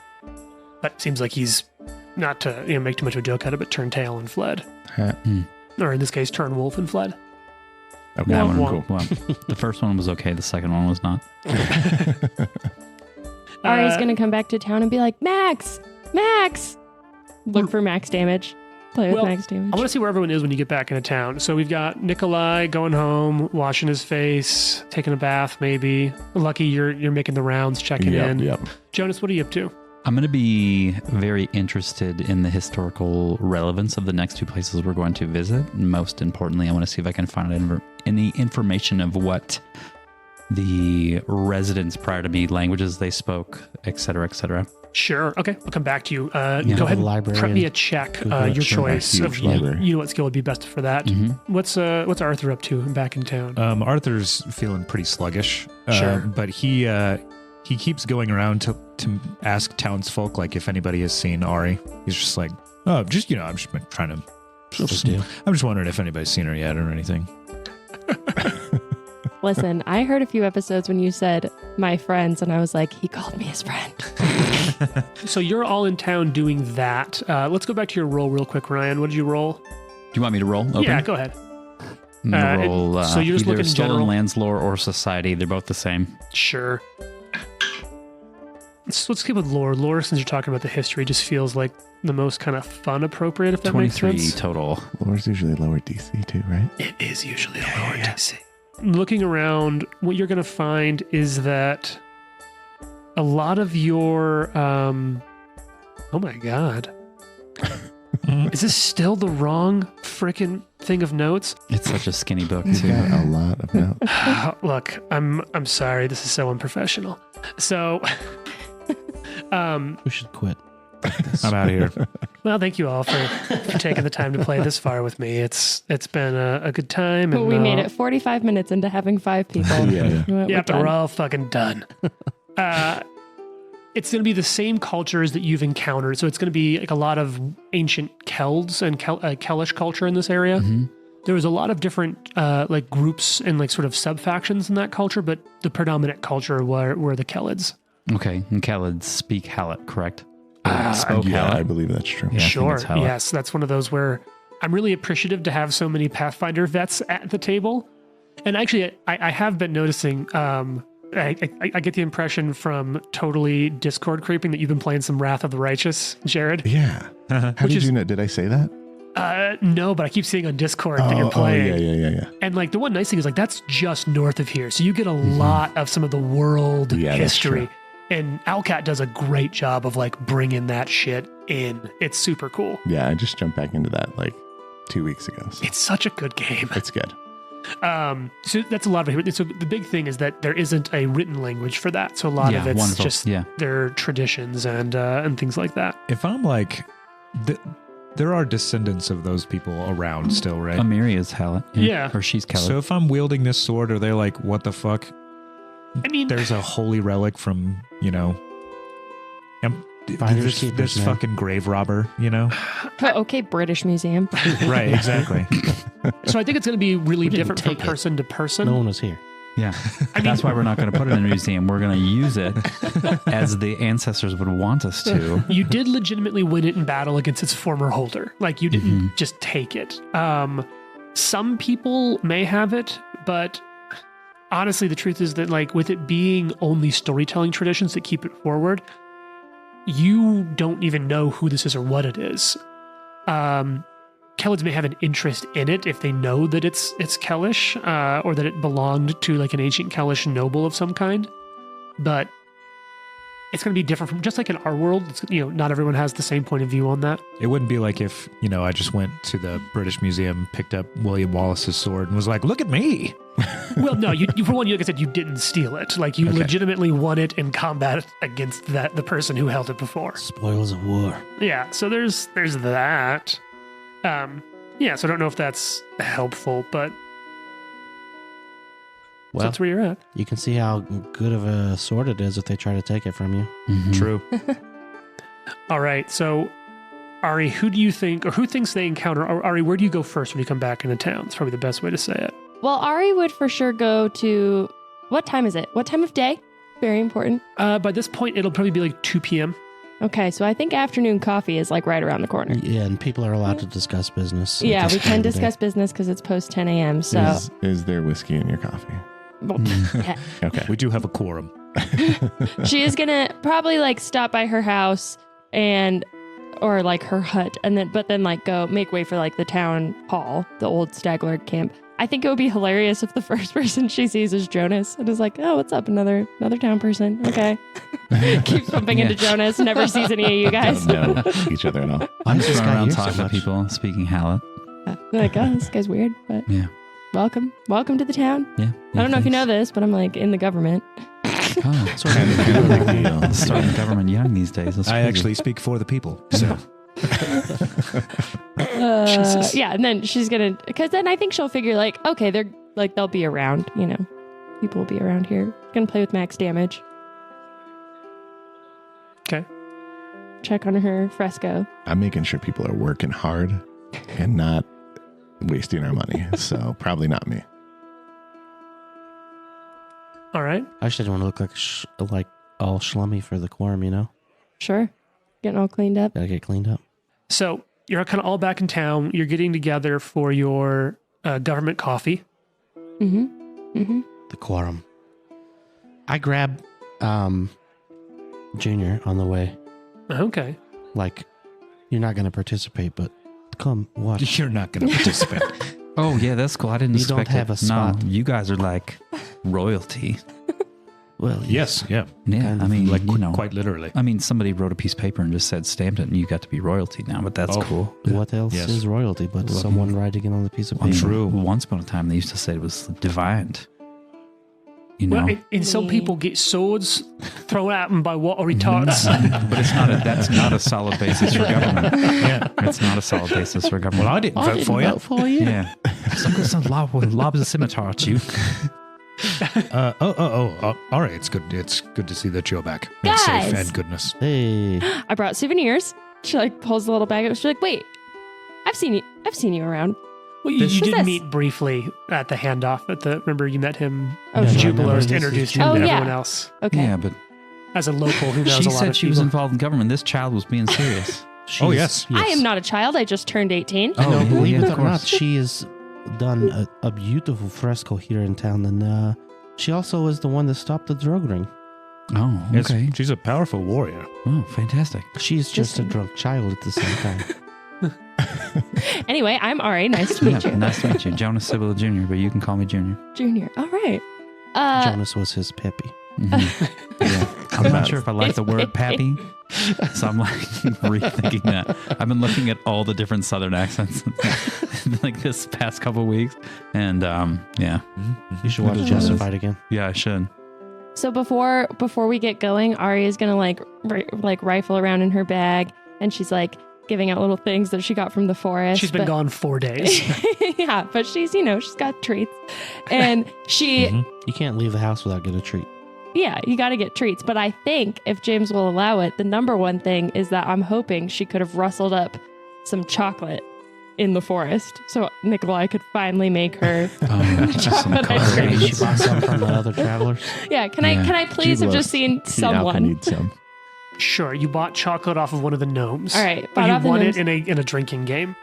but it seems like he's not to make too much of a joke out of it, turned tail and fled. Ha- Or in this case, turned wolf and fled. Okay, That one, cool. well, the first one was okay. The second one was not. Ari's going to come back to town and be like, Max! Look for max damage. Play with max damage. I want to see where everyone is when you get back into town. So we've got Nikolai going home, washing his face, taking a bath maybe. Lucky you're making the rounds, checking in. Yep. Jonas, what are you up to? I'm going to be very interested in the historical relevance of the next 2 places we're going to visit. Most importantly, I want to see if I can find any information of what the residents prior to me, languages they spoke, et cetera, et cetera. Sure. Okay. I'll come back to you. Go the ahead and library prep me and a check. Google it. Your Sure. choice Huge of library. you know what skill would be best for that. What's Arthur up to back in town? Arthur's feeling pretty sluggish. Sure. But he keeps going around to ask townsfolk like if anybody has seen Ari. He's just like, I'm just been trying to. I'm just wondering if anybody's seen her yet or anything. Listen, I heard a few episodes when you said my friends, and I was like, he called me his friend. So you're all in town doing that. Let's go back to your roll real quick, Ryan. What did you roll? Do you want me to roll? Open? Yeah, go ahead. I'm gonna roll so you're just either looking in Stolen general? Lands lore or Society. They're both the same. Sure. Let's keep with lore. Lore, since you're talking about the history, just feels like the most kind of fun appropriate, if that makes 23 sense. total. Lore's usually lower DC too, right? It is usually a lower DC. Looking around, what you're going to find is that a lot of your oh my god, is this still the wrong freaking thing of notes? It's such a skinny book He's too. got a lot of notes. Look, I'm sorry, this is so unprofessional. So We should quit. I'm out of here. well, thank you all for taking the time to play this far with me. It's been a good time. But And we made it 45 minutes into having 5 people. Yeah. yeah, but we're all fucking done. It's going to be the same cultures that you've encountered. So it's going to be like a lot of ancient Kelds and Kellish culture in this area. There was a lot of different like groups and like sort of sub-factions in that culture, but the predominant culture were the Kellids. Okay, and Khaled speak Hallet, correct? Yeah, I believe that's true. Yeah, I think Sure. it's Hallet. Yes, that's one of those where I'm really appreciative to have so many Pathfinder vets at the table. And actually, I have been noticing. I get the impression from totally Discord creeping that you've been playing some Wrath of the Righteous, Jared. Yeah. How did you know? Did I say that? No, but I keep seeing on Discord that you're playing. Yeah. And like the one nice thing is like that's just north of here, so you get a lot of some of the world history. And Owlcat does a great job of like bringing that shit in. It's super cool. Yeah, I just jumped back into that like 2 weeks ago. So. It's such a good game. It's good. So that's a lot of it. So the big thing is that there isn't a written language for that. So a lot of it's just their traditions and things like that. If I'm like, there are descendants of those people around still, right? Amiri is Hallett. Yeah. Or she's Kelly. So if I'm wielding this sword, are they like, what the fuck? I mean, there's a holy relic from, this fucking grave robber, Okay, British Museum. Right, exactly. So I think it's going to be really different from person to person. No one was here. Yeah. That's why we're not going to put it in a museum. We're going to use it as the ancestors would want us to. You did legitimately win it in battle against its former holder. Like, you didn't just take it. Some people may have it, but honestly, the truth is that, like, with it being only storytelling traditions that keep it forward, you don't even know who this is or what it is. Kellids may have an interest in it if they know that it's Kellish, or that it belonged to like an ancient Kellish noble of some kind. But it's going to be different from, just like in our world, it's, not everyone has the same point of view on that. It wouldn't be like if, I just went to the British Museum, picked up William Wallace's sword and was like, look at me. Well, no, you for one, like I said, you didn't steal it. Like, you legitimately won it in combat against the person who held it before. Spoils of war. Yeah, so there's that. So I don't know if that's helpful, but well, that's where you're at. You can see how good of a sword it is if they try to take it from you. Mm-hmm. True. All right, so Ari, who do you think, or who thinks they encounter? Or Ari, where do you go first when you come back into town? It's probably the best way to say it. Well, Ari would for sure go to, what time is it? What time of day? Very important. By this point, it'll probably be like 2 p.m. Okay, so I think afternoon coffee is like right around the corner. Yeah, and people are allowed to discuss business. Yeah, we can discuss business because it's post 10 a.m. So is there whiskey in your coffee? Well, yeah. Okay. We do have a quorum. She is gonna probably like stop by her house or like her hut, but then like go make way for like the town hall, the old Staglord camp. I think it would be hilarious if the first person she sees is Jonas and is like, oh, what's up? Another town person. Okay. Keeps bumping into Jonas, never sees any of you guys. Don't know each other at all. I'm just going around talking to people, speaking Hallett. They're like, oh, this guy's weird, but welcome to the town. Yeah. I don't know if you know this, but I'm like in the government. Oh, sort of starting government young these days. That's I crazy. actually speak for the people. So yeah, and then she's gonna, because then I think she'll figure like, okay, they'll be around, people will be around here. Gonna play with max damage. Okay. Check on her fresco. I'm making sure people are working hard and not wasting our money. So probably not me. All right. I just didn't want to look like all schlummy for the quorum, Sure. Getting all cleaned up. Gotta get cleaned up. So you're kind of all back in town. You're getting together for your government coffee. Mm-hmm. Mm-hmm. The quorum. I grab Junior on the way. Okay. Like, you're not going to participate, but come watch. you're not going to participate. Oh, yeah, that's cool. I didn't You expect don't have it. a spot. No, you guys are like royalty. Well, Yes, yeah. Yeah, Kind I of mean, Like you know. quite literally. I mean, somebody wrote a piece of paper and just said stamped it, and you got to be royalty now. But that's Oh. cool. What else Yes. is royalty but Love someone writing it on the piece of paper? True. Once upon a time, they used to say it was divined. You know, Well, and some people get swords thrown at them by what retards. but that's not a solid basis for government. Yeah, it's not a solid basis for government. Well, I didn't vote for you. for you. Yeah, some lobs a scimitar at you. All right. It's good to see that you're back. And Guys. safe and goodness. Hey, I brought souvenirs. She like pulls the little bag out. She's like, wait, I've seen you around. Well, you Who's did this? meet briefly at the handoff. Remember you met him. Oh, Yeah, sure. Jubilar This is introduced him Oh, to yeah. everyone else. Okay. Yeah, but As a local who knows she a lot said of she was people. involved in government. This child was being serious. Oh, yes. I am not a child. I just turned 18. Oh, no, yeah, believe yeah, it of or not, course. she is done a beautiful fresco here in town, and she also is the one that stopped the drug ring. Oh, Yes, okay. she's a powerful warrior. Oh, fantastic. She's just a drunk child at the same time. Anyway, I'm Ari. Nice to meet you. Nice to meet you. Jonas Sibylla Jr., but you can call me Junior. Junior. All right. Jonas was his peppy. I'm not sure if I like the word pappy, so I'm like rethinking that. I've been looking at all the different Southern accents like this past couple weeks, and yeah. You should watch Justified again. Yeah, I should. So before we get going, Ari is gonna like rifle around in her bag, and she's like giving out little things that she got from the forest. She's been gone 4 days. Yeah, but she's got treats, and she You can't leave the house without getting a treat. yeah, you got to get treats. But I think if James will allow it, the number one thing is that I'm hoping she could have rustled up some chocolate in the forest, so Nikolai could finally make her. Chocolate ice cream. Maybe she bought some from the other travelers. Yeah, can I please have just seen someone? Need some. Sure, you bought chocolate off of one of the gnomes. All right, But bought you off the won gnomes. it in a drinking game.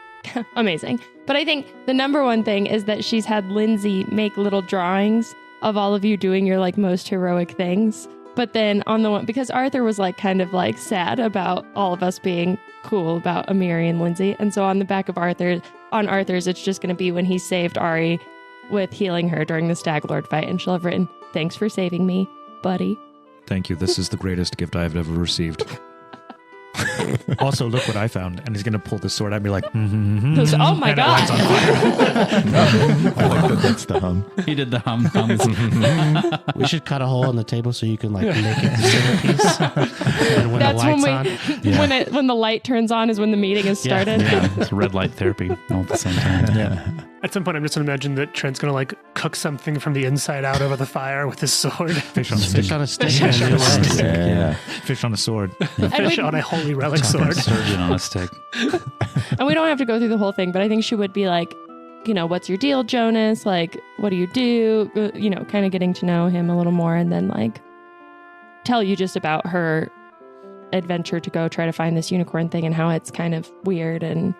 Amazing. But I think the number one thing is that she's had Lindsay make little drawings of all of you doing your like most heroic things. But then on the one, because Arthur was like kind of like sad about all of us being cool about Amiri and Lindsay. And so on the back of Arthur's, it's just going to be when he saved Ari with healing her during the Stag Lord fight. And she'll have written, "Thanks for saving me, buddy." Thank you. This is the greatest gift I have ever received. Also, look what I found. And he's going to pull the sword at me like, Oh my and it lights on God. I like that. That's the hum. He did the hums. We should cut a hole in the table so you can like make it the centerpiece. And when That's the when lights on. when the light turns on is when the meeting is started. Yeah, it's red light therapy all at the same time. Yeah. At some point, I'm just going to imagine that Trent's going to like cook something from the inside out over the fire with his sword. Fish on a Fish stick. on a stick. Fish on a stick. Yeah. Fish on a sword. Fish on a holy relic sword. Sturgeon on a stick. And we don't have to go through the whole thing, but I think she would be like, what's your deal, Jonas? Like, what do you do? Kind of getting to know him a little more, and then like tell you just about her adventure to go try to find this unicorn thing and how it's kind of weird and,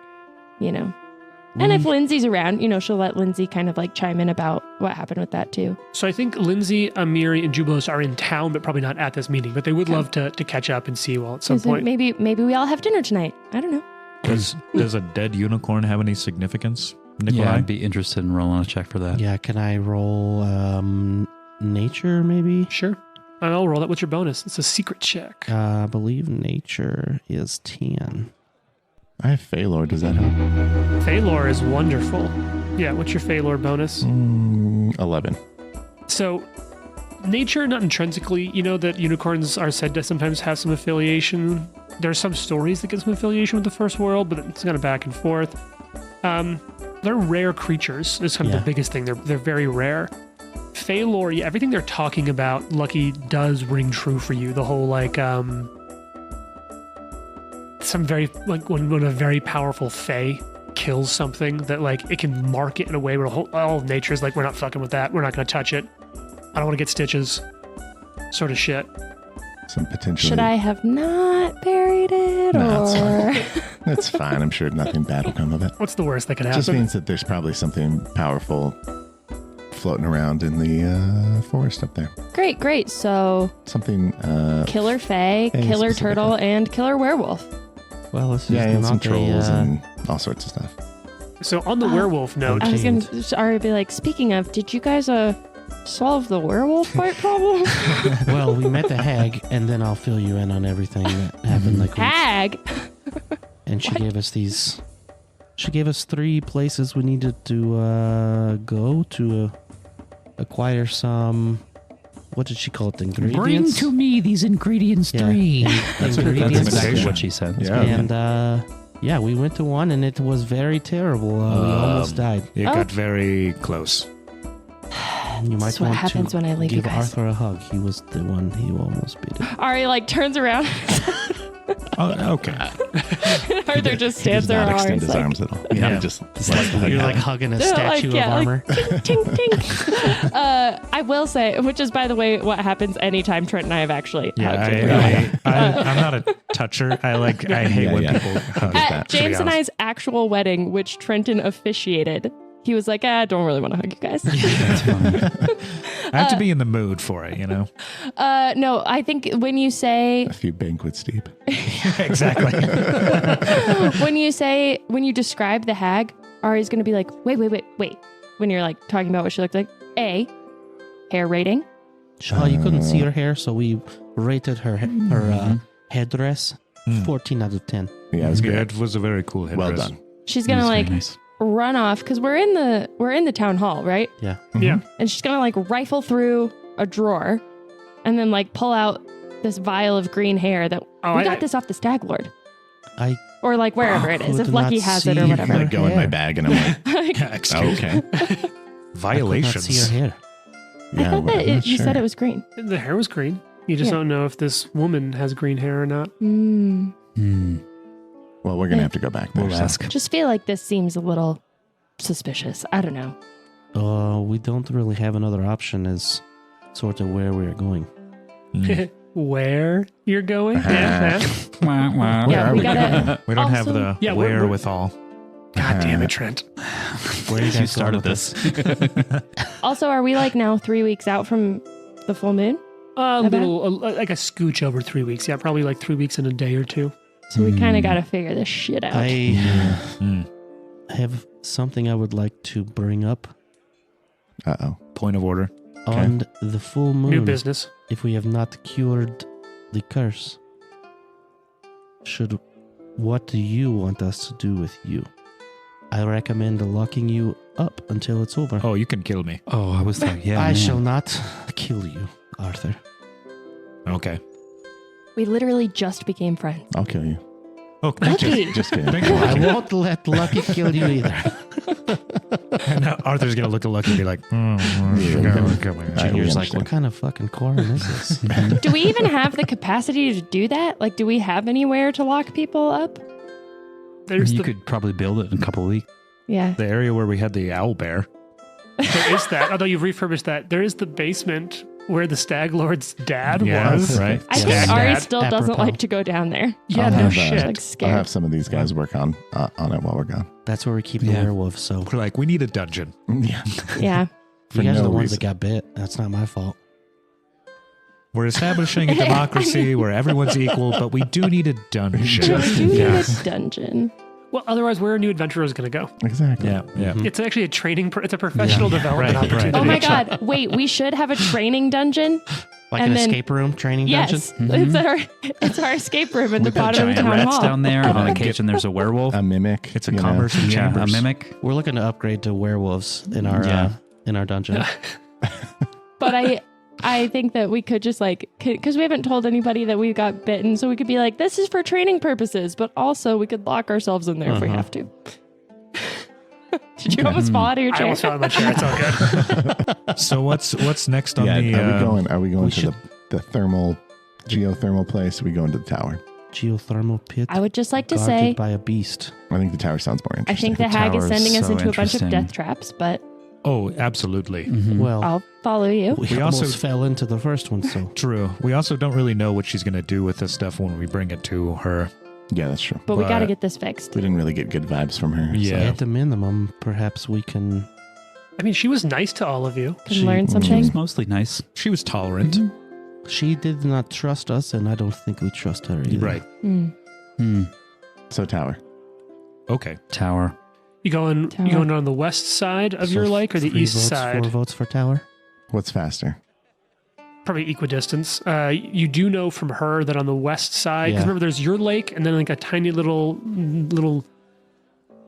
And if Lindsay's around, she'll let Lindsay kind of like chime in about what happened with that too. So I think Lindsay, Amiri, and Jublos are in town, but probably not at this meeting. But they would love to catch up and see you all at some point. Maybe we all have dinner tonight. I don't know. Does a dead unicorn have any significance, Nikolai? Yeah, I'd be interested in rolling a check for that. Yeah, can I roll nature maybe? Sure. I'll roll that. What's your bonus? It's a secret check. I believe nature is 10. I have Phalor. Does that help? Phalor is wonderful. Yeah, what's your Phalor bonus? 11. So, nature, not intrinsically, that unicorns are said to sometimes have some affiliation. There are some stories that get some affiliation with the first world, but it's kind of back and forth. They're rare creatures. Is kind of the biggest thing. They're very rare. Phalor, everything they're talking about, Lucky, does ring true for you. The whole some very when a very powerful fae kills something that it can mark it in a way where all of nature's like, we're not fucking with that. We're not going to touch it. I don't want to get stitches. Sort of shit. Some potentially. Should I have not buried it No, it's or? fine. That's fine. I'm sure nothing bad will come of it. What's the worst that could It happen? just means that there's probably something powerful floating around in the forest up there. Great. So Something. killer fae, Fae killer specifically. turtle, and killer werewolf. Well, let's Yeah, just and some not trolls and all sorts of stuff. So on the werewolf note, I was going to be like, speaking of, did you guys solve the werewolf fight problem? Well, we met the hag, and then I'll fill you in on everything that happened. Hag. And she gave us these. She gave us 3 places we needed to go to acquire some. What did she call it? Ingredients. me these ingredients Yeah. 3. That's That's exactly what she said. Yeah. And we went to one, and it was very terrible. We almost died. It got very close. You might That's what want happens to when I leave you give guys. Arthur a hug. He was the one who almost beat it. Ari turns around. Oh, okay. Arthur just He does stands there. not extend Ari's his like, arms at all. Yeah, he just You're like hugging a They're statue of armor. ting, ting. I will say, which is, by the way, what happens anytime Trent and I have actually hugged. I'm not a toucher. I hate when Yeah. people hug. that, At to be James and honest. I's actual wedding, which Trenton officiated, he was like, I don't really want to hug you guys. That's funny. I have to be in the mood for it, you know? No, I think when you say, A few banquets deep. Exactly. when you describe the hag, Ari's going to be like, wait. When you're like talking about what she looked like, A, hair rating. Oh, you couldn't see her hair, so we rated her headdress 14 out of 10. Yeah, it was Yeah, good. it was a very cool headdress. Well done. She's going to That's very like nice. run off because we're in the town hall, right? Yeah. Yeah. And she's going to like rifle through a drawer and then like pull out this vial of green hair that we got this off the Stag Lord. Or like wherever it is, could if Lucky not has it or see whatever. Like go in my bag and I'm like, Excuse okay. Violations. I could not see her hair. I thought well, I'm that not you sure. said it was green. The hair was green. You just Yeah. don't know if this woman has green hair or not. Mm. Well, we're gonna have to go back there. We'll so. ask. Just feel like this seems a little suspicious. I don't know. We don't really have another option as sort of where we're going. Where you're going? Uh-huh. Yeah. Wah, wah. Yeah, are we we gotta. We don't have Also- the Yeah, we're- wherewithal. God damn it, Trent. Where You started this. Also, are we like now 3 weeks out from the full moon? Like a scooch over 3 weeks. Yeah, probably like 3 weeks and a day or two. So we kind of got to figure this shit out. I Mm. have something I would like to bring up. Uh-oh. Point of order. On the full moon, New business. if we have not cured the curse, what do you want us to do with you? I recommend locking you up until it's over. Oh, you can kill me. Oh, I was like, yeah. I man. shall not kill you, Arthur. Okay. We literally just became friends. I'll kill you. Oh, thank you. Lucky. Just kidding. Thank you, I Lucky. won't let Lucky kill you either. And now Arthur's going to look at Lucky and be like, Junior's like, understand. what kind of fucking quorum is this? Do we even have the capacity to do that? Like, do we have anywhere to lock people up? There's You the, could probably build it in a couple of weeks. Yeah. The area where we had the owl bear. there is that. Although you've refurbished that, there is the basement where the Stag Lord's dad Yeah, was. right. I Yeah. think Stag Ari dad. still doesn't Apropos. like to go down there. Yeah, I'll no have, shit. Like I'll scared. have some of these guys work on it while we're gone. That's where we keep the Yeah. werewolves, so We're like, we need a dungeon. Yeah. Yeah. For you guys are no the ones reason. that got bit. That's not my fault. We're establishing a democracy where everyone's equal, but we do need a dungeon. Just Do in need a case. dungeon. Well, otherwise, where are new adventurers going to go? Exactly. Yeah, yeah. Mhm. It's actually a training. It's a professional development Right, right. opportunity. Oh my God. Wait, we should have a training dungeon. Like And an then- escape room training Yes. dungeon? It's our escape room in the With the bottom of Giant town rats hall. down there. Get On a- occasion, there's a werewolf. A mimic. It's a you know. commerce in Yeah, a chambers. mimic. We're looking to upgrade to werewolves in our dungeon. But I think that we could just like, because we haven't told anybody that we got bitten, so we could be like, this is for training purposes, but also we could lock ourselves in there if we Uh-huh. have to. Did you almost fall out of your I chair? almost fell out of my chair. It's all good. So what's next on Yeah. the? Are we going we to should- the thermal, geothermal place? Are we going to the tower? Geothermal pit I would just like to guarded say, by a beast. I think the tower sounds more I interesting. think the hag is tower is sending us so into a bunch of interesting. death traps, but Oh, absolutely. Mhm. Well, I'll follow you. we We almost also- fell into the first one, so True. We also don't really know what she's going to do with this stuff when we bring it to her. Yeah, that's true. But we got to but- get this fixed. We didn't really get good vibes from her. Yeah. at the minimum, perhaps we can. I mean, she was nice to all of you. Can She- learn She something. was mostly nice. She was tolerant. She did not trust us, and I don't think we trust her either. Right. Mm. Hmm. So tower. Okay. Tower. You going on the west side of So your lake or the 3 east votes, side? 4 votes for tower. What's faster? Probably equidistance. You do know from her that on the west side, because Yeah. remember, there's your lake and then like a tiny little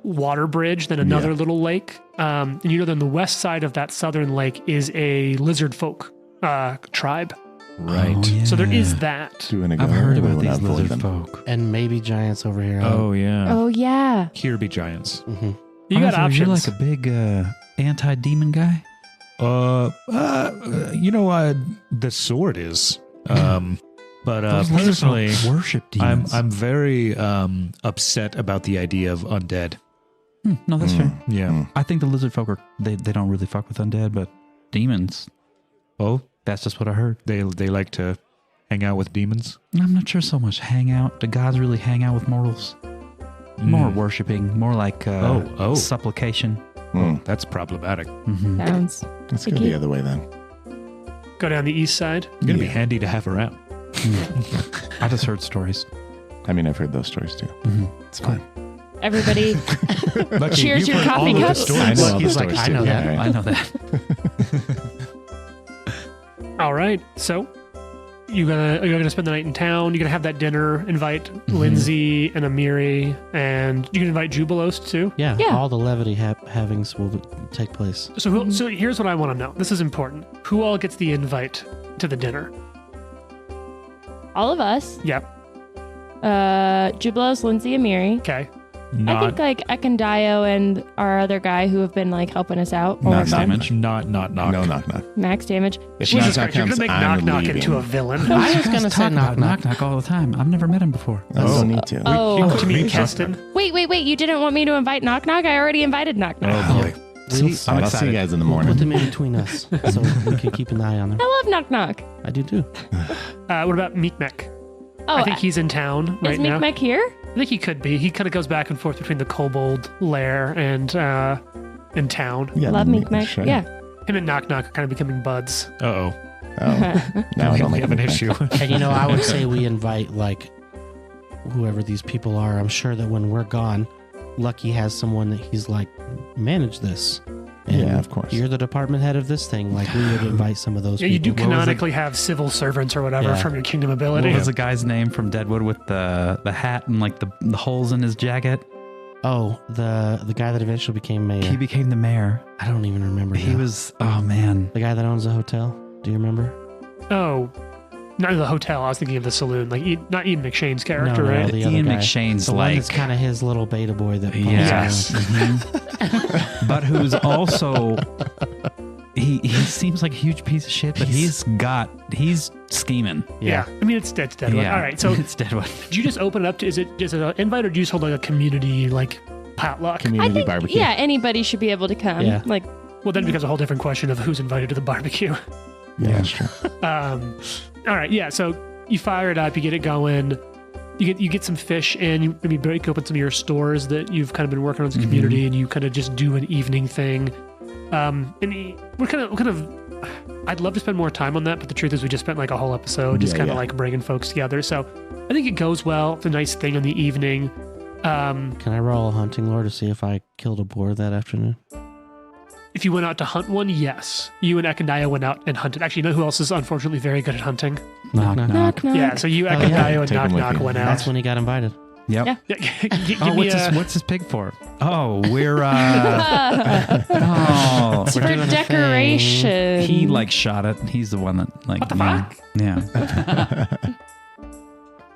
water bridge, then another Yeah. little lake. And you know that on the west side of that southern lake is a lizard folk tribe. Right. Oh, yeah. So there is that. Doing a go I've heard or about would I these avoid lizard them? folk. And maybe giants over here. Oh yeah. Oh, yeah. Here be giants. Mhm. You got Arthur, options. You're like a big anti-demon guy. The sword is. But Those lizard personally, folk worship demons. I'm very upset about the idea of undead. No, that's fair. Yeah. Mm. I think the lizard folk they don't really fuck with undead, but demons. Oh, That's just what I heard. they like to hang out with demons. I'm not sure so much hang out. Do gods really hang out with mortals? More Mm. worshipping, more like Oh. supplication. That's problematic. Sounds. Let's go Icky. the other way then. Go down the east side. Gonna be handy to have around. I just heard stories. I mean, I've heard those stories too. It's fine. Everybody, Lucky, cheers you've your heard coffee all of the cups. stories. I know all the He's like, stories I too. know Yeah, that. right. I know that. All right. So you're gonna spend the night in town. You're gonna have that dinner. Invite Lindsay and Amiri, and you can invite Jubilos too. Yeah, Yeah. all the levity havings will take place. So here's what I want to know. This is important. Who all gets the invite to the dinner? all of us. Yep. Jubilos, Lindsay, and Miri. Okay. I Not think like Ekandayo and our other guy who have been like helping us out. Not Or some- damage. not knock. No, knock. Max damage. If Jesus knock Christ, you're gonna comes, make I'm Knock Knock leaving. into a villain. I was gonna say Talk knock about knock. knock all the time. I've never met him before. I don't need to. Oh. To meet Knock Keston. Wait. You didn't want me to invite Knock Knock? I already invited Knock Knock. Oh boy. See, I'm I'll see you excited. guys in the We'll morning. put them in between us so we can keep an eye on them. I love Knock Knock. I do too. What about Meekmek? Oh, I think he's in town right is now. Meek here? I think he could be. He kind of goes back and forth between the kobold lair and in town. Yeah, Love then Meek Mac. sure. Yeah. Him and Knock Knock are kind of becoming buds. Uh-oh. Oh, now I don't We like have an Meek Mac. issue. And I would say we invite like whoever these people are. I'm sure that when we're gone, Lucky has someone that he's like, manage this. And Yeah, of course. You're the department head of this thing. Like we would invite some of those Yeah, you do people. canonically have civil servants or whatever Yeah. from your kingdom What ability. was the guy's name from Deadwood with the hat and like the holes in his jacket? Oh, the guy that eventually became mayor. He became the mayor. I don't even remember. He now. was, oh man. the guy that owns the hotel. Do you remember? Oh, not the hotel. I was thinking of the saloon. Like not Ian McShane's character, No, right? the other Ian guy. McShane's The one like, that's kind of his little beta boy that follows yes. around. Mhm. But who's also, he seems like a huge piece of shit, but he's scheming. Yeah. I mean, it's Deadwood. Yeah. All right. So it's Deadwood. do you just open it up to? Is it an invite or do you just hold like a community like potluck? I Community think, barbecue. yeah, anybody should be able to come. Yeah. Like, Well, then it becomes a whole different question of who's invited to the barbecue. Yeah, that's true. All right. Yeah. So you fire it up. You get it going. You get some fish in. You maybe break open some of your stores that you've kind of been working on as a community, and you kind of just do an evening thing. We're kind of. I'd love to spend more time on that, but the truth is, we just spent like a whole episode just Yeah, kind of yeah. like bringing folks together. So I think it goes well. It's a nice thing in the evening. Can I roll a hunting lore to see if I killed a boar that afternoon? If you went out to hunt one, yes, you and Ekandayo went out and hunted. Actually, you know who else is unfortunately very good at hunting? Knock, knock. Knock Knock. Yeah, so you, yeah. Ekandayo, and Take Knock him with Knock you. went out. That's when he got invited. Yep. Yeah. Give Oh, me what's his pig for? Oh, we're oh, It's We're for doing a decoration. he like shot it. He's the one that like What the yeah. fuck? Yeah.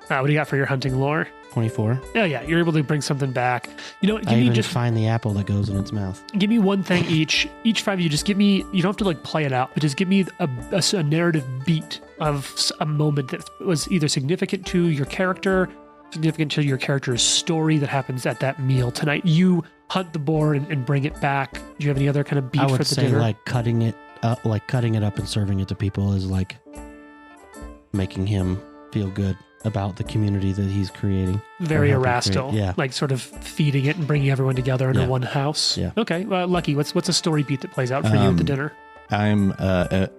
What do you got for your hunting lore? 24. Oh yeah, you're able to bring something back. You know, what, I give me even just find the apple that goes in its mouth. give me one thing each. Each five of you, just give me. You don't have to like play it out, but just give me a narrative beat of a moment that was either significant to your character, significant to your character's story that happens at that meal tonight. You hunt the boar and bring it back. Do you have any other kind of beat I for would the say dinner? like cutting it up and serving it to people is like making him feel good about the community that he's creating. Very or helping Erastil, create. Yeah. like sort of feeding it and bringing everyone together under Yeah. one house. Yeah. Okay, Lucky, what's a story beat that plays out for you at the dinner? I'm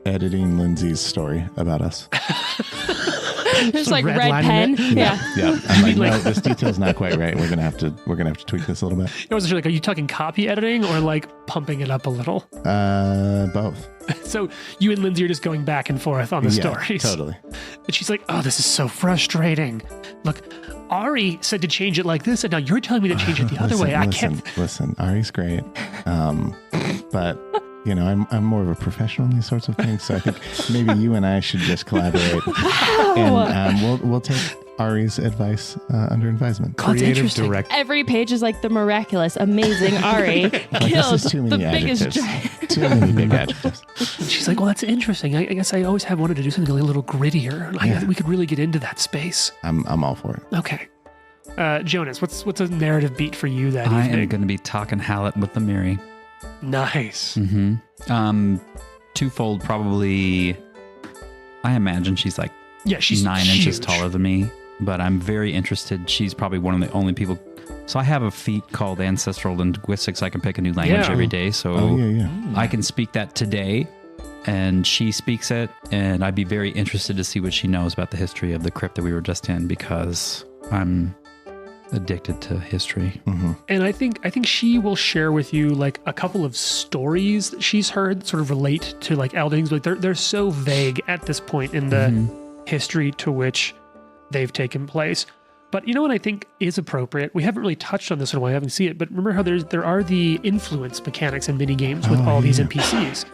editing Lindsay's story about us. There's like red redlining pen. Yeah. Yeah, I'm like, mean, no, like- this detail's not quite right. We're gonna have to tweak this a little bit. I wasn't sure, like, are you talking copy editing or like pumping it up a little? Both. So you and Lindsay are just going back and forth on the Yeah, stories. totally. And she's like, oh, this is so frustrating. Look, Ari said to change it like this, and now you're telling me to change it the other way. I can't. Listen, Ari's great, but I'm more of a professional in these sorts of things. So I think maybe you and I should just collaborate, and we'll take Ari's advice under advisement. Creative interesting. direct. Every page is like the miraculous, amazing Ari Like, killed this is too the many biggest adjectives. giant. Too many big adjectives. And she's like, well, that's interesting. I guess I always have wanted to do something a little grittier. Like, we could really get into that space. I'm all for it. Okay. Jonas, what's a narrative beat for you that I am evening? going to be talking Hallett with the Miri. Nice. Twofold, probably. I imagine she's like Yeah, she's 9 huge. inches taller than me, but I'm very interested. She's probably one of the only people So I have a feat called ancestral linguistics. I can pick a new language Yeah. every day. So I can speak that today, and she speaks it. And I'd be very interested to see what she knows about the history of the crypt that we were just in, because I'm addicted to history. And I think she will share with you like a couple of stories that she's heard that sort of relate to like Eldings, but they're so vague at this point in the history to which they've taken place. But you know what I think is appropriate? We haven't really touched on this in a while, I haven't seen it, but remember how there are the influence mechanics and mini games with all these NPCs.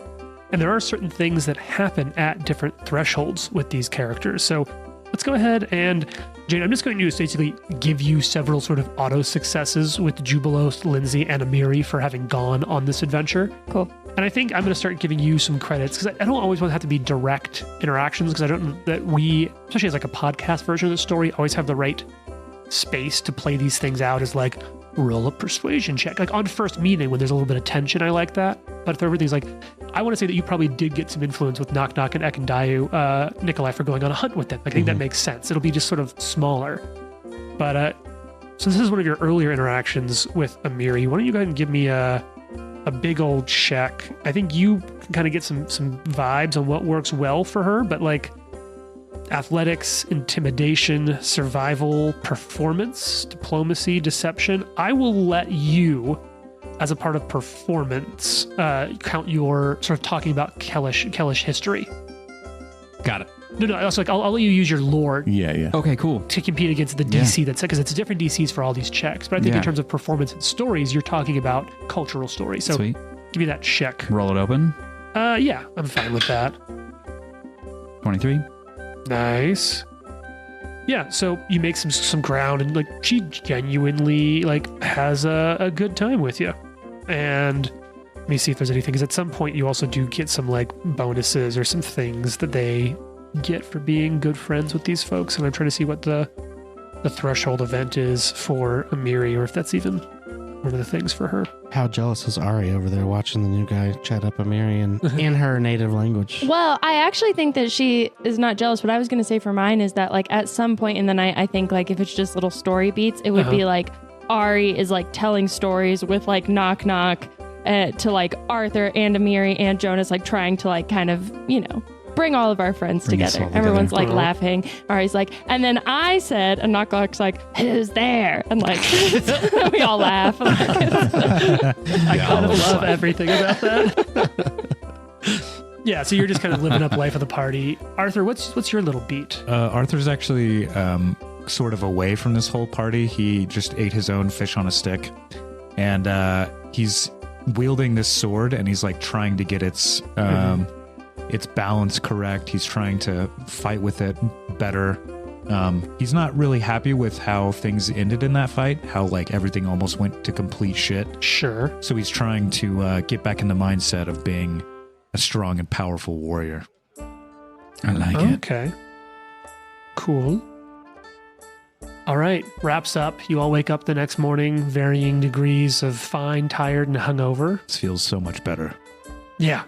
And there are certain things that happen at different thresholds with these characters. So let's go ahead and, Jane, I'm just going to basically give you several sort of auto successes with Jubilos, Lindsay, and Amiri for having gone on this adventure. Cool. And I think I'm going to start giving you some credits because I don't always want to have to be direct interactions, because I don't know that we, especially as like a podcast version of the story, always have the right space to play these things out as like roll a persuasion check. Like on first meeting when there's a little bit of tension, I like that. But if everything's like, I want to say that you probably did get some influence with Knock Knock and Ekendayu, Nikolai, for going on a hunt with them. I think that makes sense. It'll be just sort of smaller. But so this is one of your earlier interactions with Amiri. Why don't you go ahead and give me a big old check? I think you can kind of get some vibes on what works well for her, but like athletics, intimidation, survival, performance, diplomacy, deception. I will let you, as a part of performance, count your sort of talking about Kellish history. Got it. No, also like I'll let you use your lore Yeah. Okay, cool. to compete against the DC that's because it's different DCs for all these checks. But I think in terms of performance and stories, you're talking about cultural stories. So Sweet. give me that check. Roll it open. Yeah, I'm fine with that. 23. Nice. Yeah, so you make some ground, and like she genuinely like has a good time with you. And let me see if there's anything, because at some point you also do get some like bonuses or some things that they get for being good friends with these folks. And I'm trying to see what the threshold event is for Amiri, or if that's even one of the things for her. How jealous is Ari over there watching the new guy chat up Amiri in her native language? Well, I actually think that she is not jealous. What I was going to say for mine is that like at some point in the night, I think like if it's just little story beats, it would be like Ari is like telling stories with like Knock Knock to like Arthur and Amiri and Jonas, like trying to like kind of, you know, bring all of our friends Bring us together. all Everyone's together. like laughing. Ari's like, and then I said, and Knock Knock's like, who's there? And like, we all laugh. I kind of love everything about that. Yeah, so you're just kind of living up life of the party. Arthur, what's your little beat? Arthur's actually sort of away from this whole party. He just ate his own fish on a stick, and he's wielding this sword, and he's like trying to get its balance correct. He's trying to fight with it better. He's not really happy with how things ended in that fight, how like everything almost went to complete shit. Sure. So he's trying to get back in the mindset of being a strong and powerful warrior. I like it. Okay. Cool. All right. Wraps up. You all wake up the next morning, varying degrees of fine, tired, and hungover. This feels so much better. Yeah.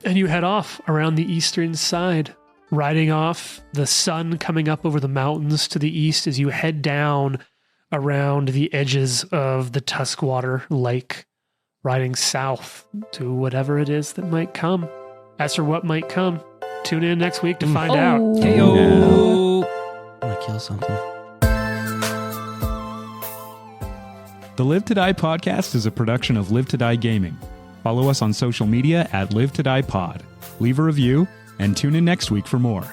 And you head off around the eastern side, riding off, the sun coming up over the mountains to the east as you head down around the edges of the Tuskwater Lake, riding south to whatever it is that might come. As for what might come, tune in next week to find out. Heyo. I'm gonna kill something. The Live to Die podcast is a production of Live to Die Gaming. Follow us on social media at Live to Die Pod. Leave a review and tune in next week for more.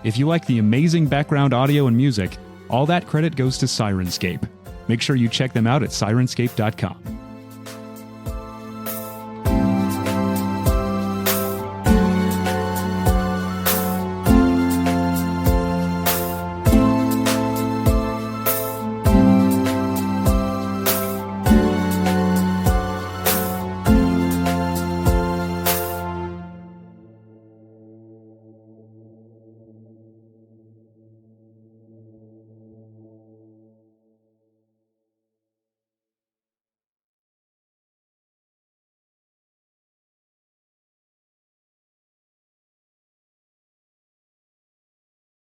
If you like the amazing background audio and music, all that credit goes to Syrinscape. Make sure you check them out at Syrinscape.com.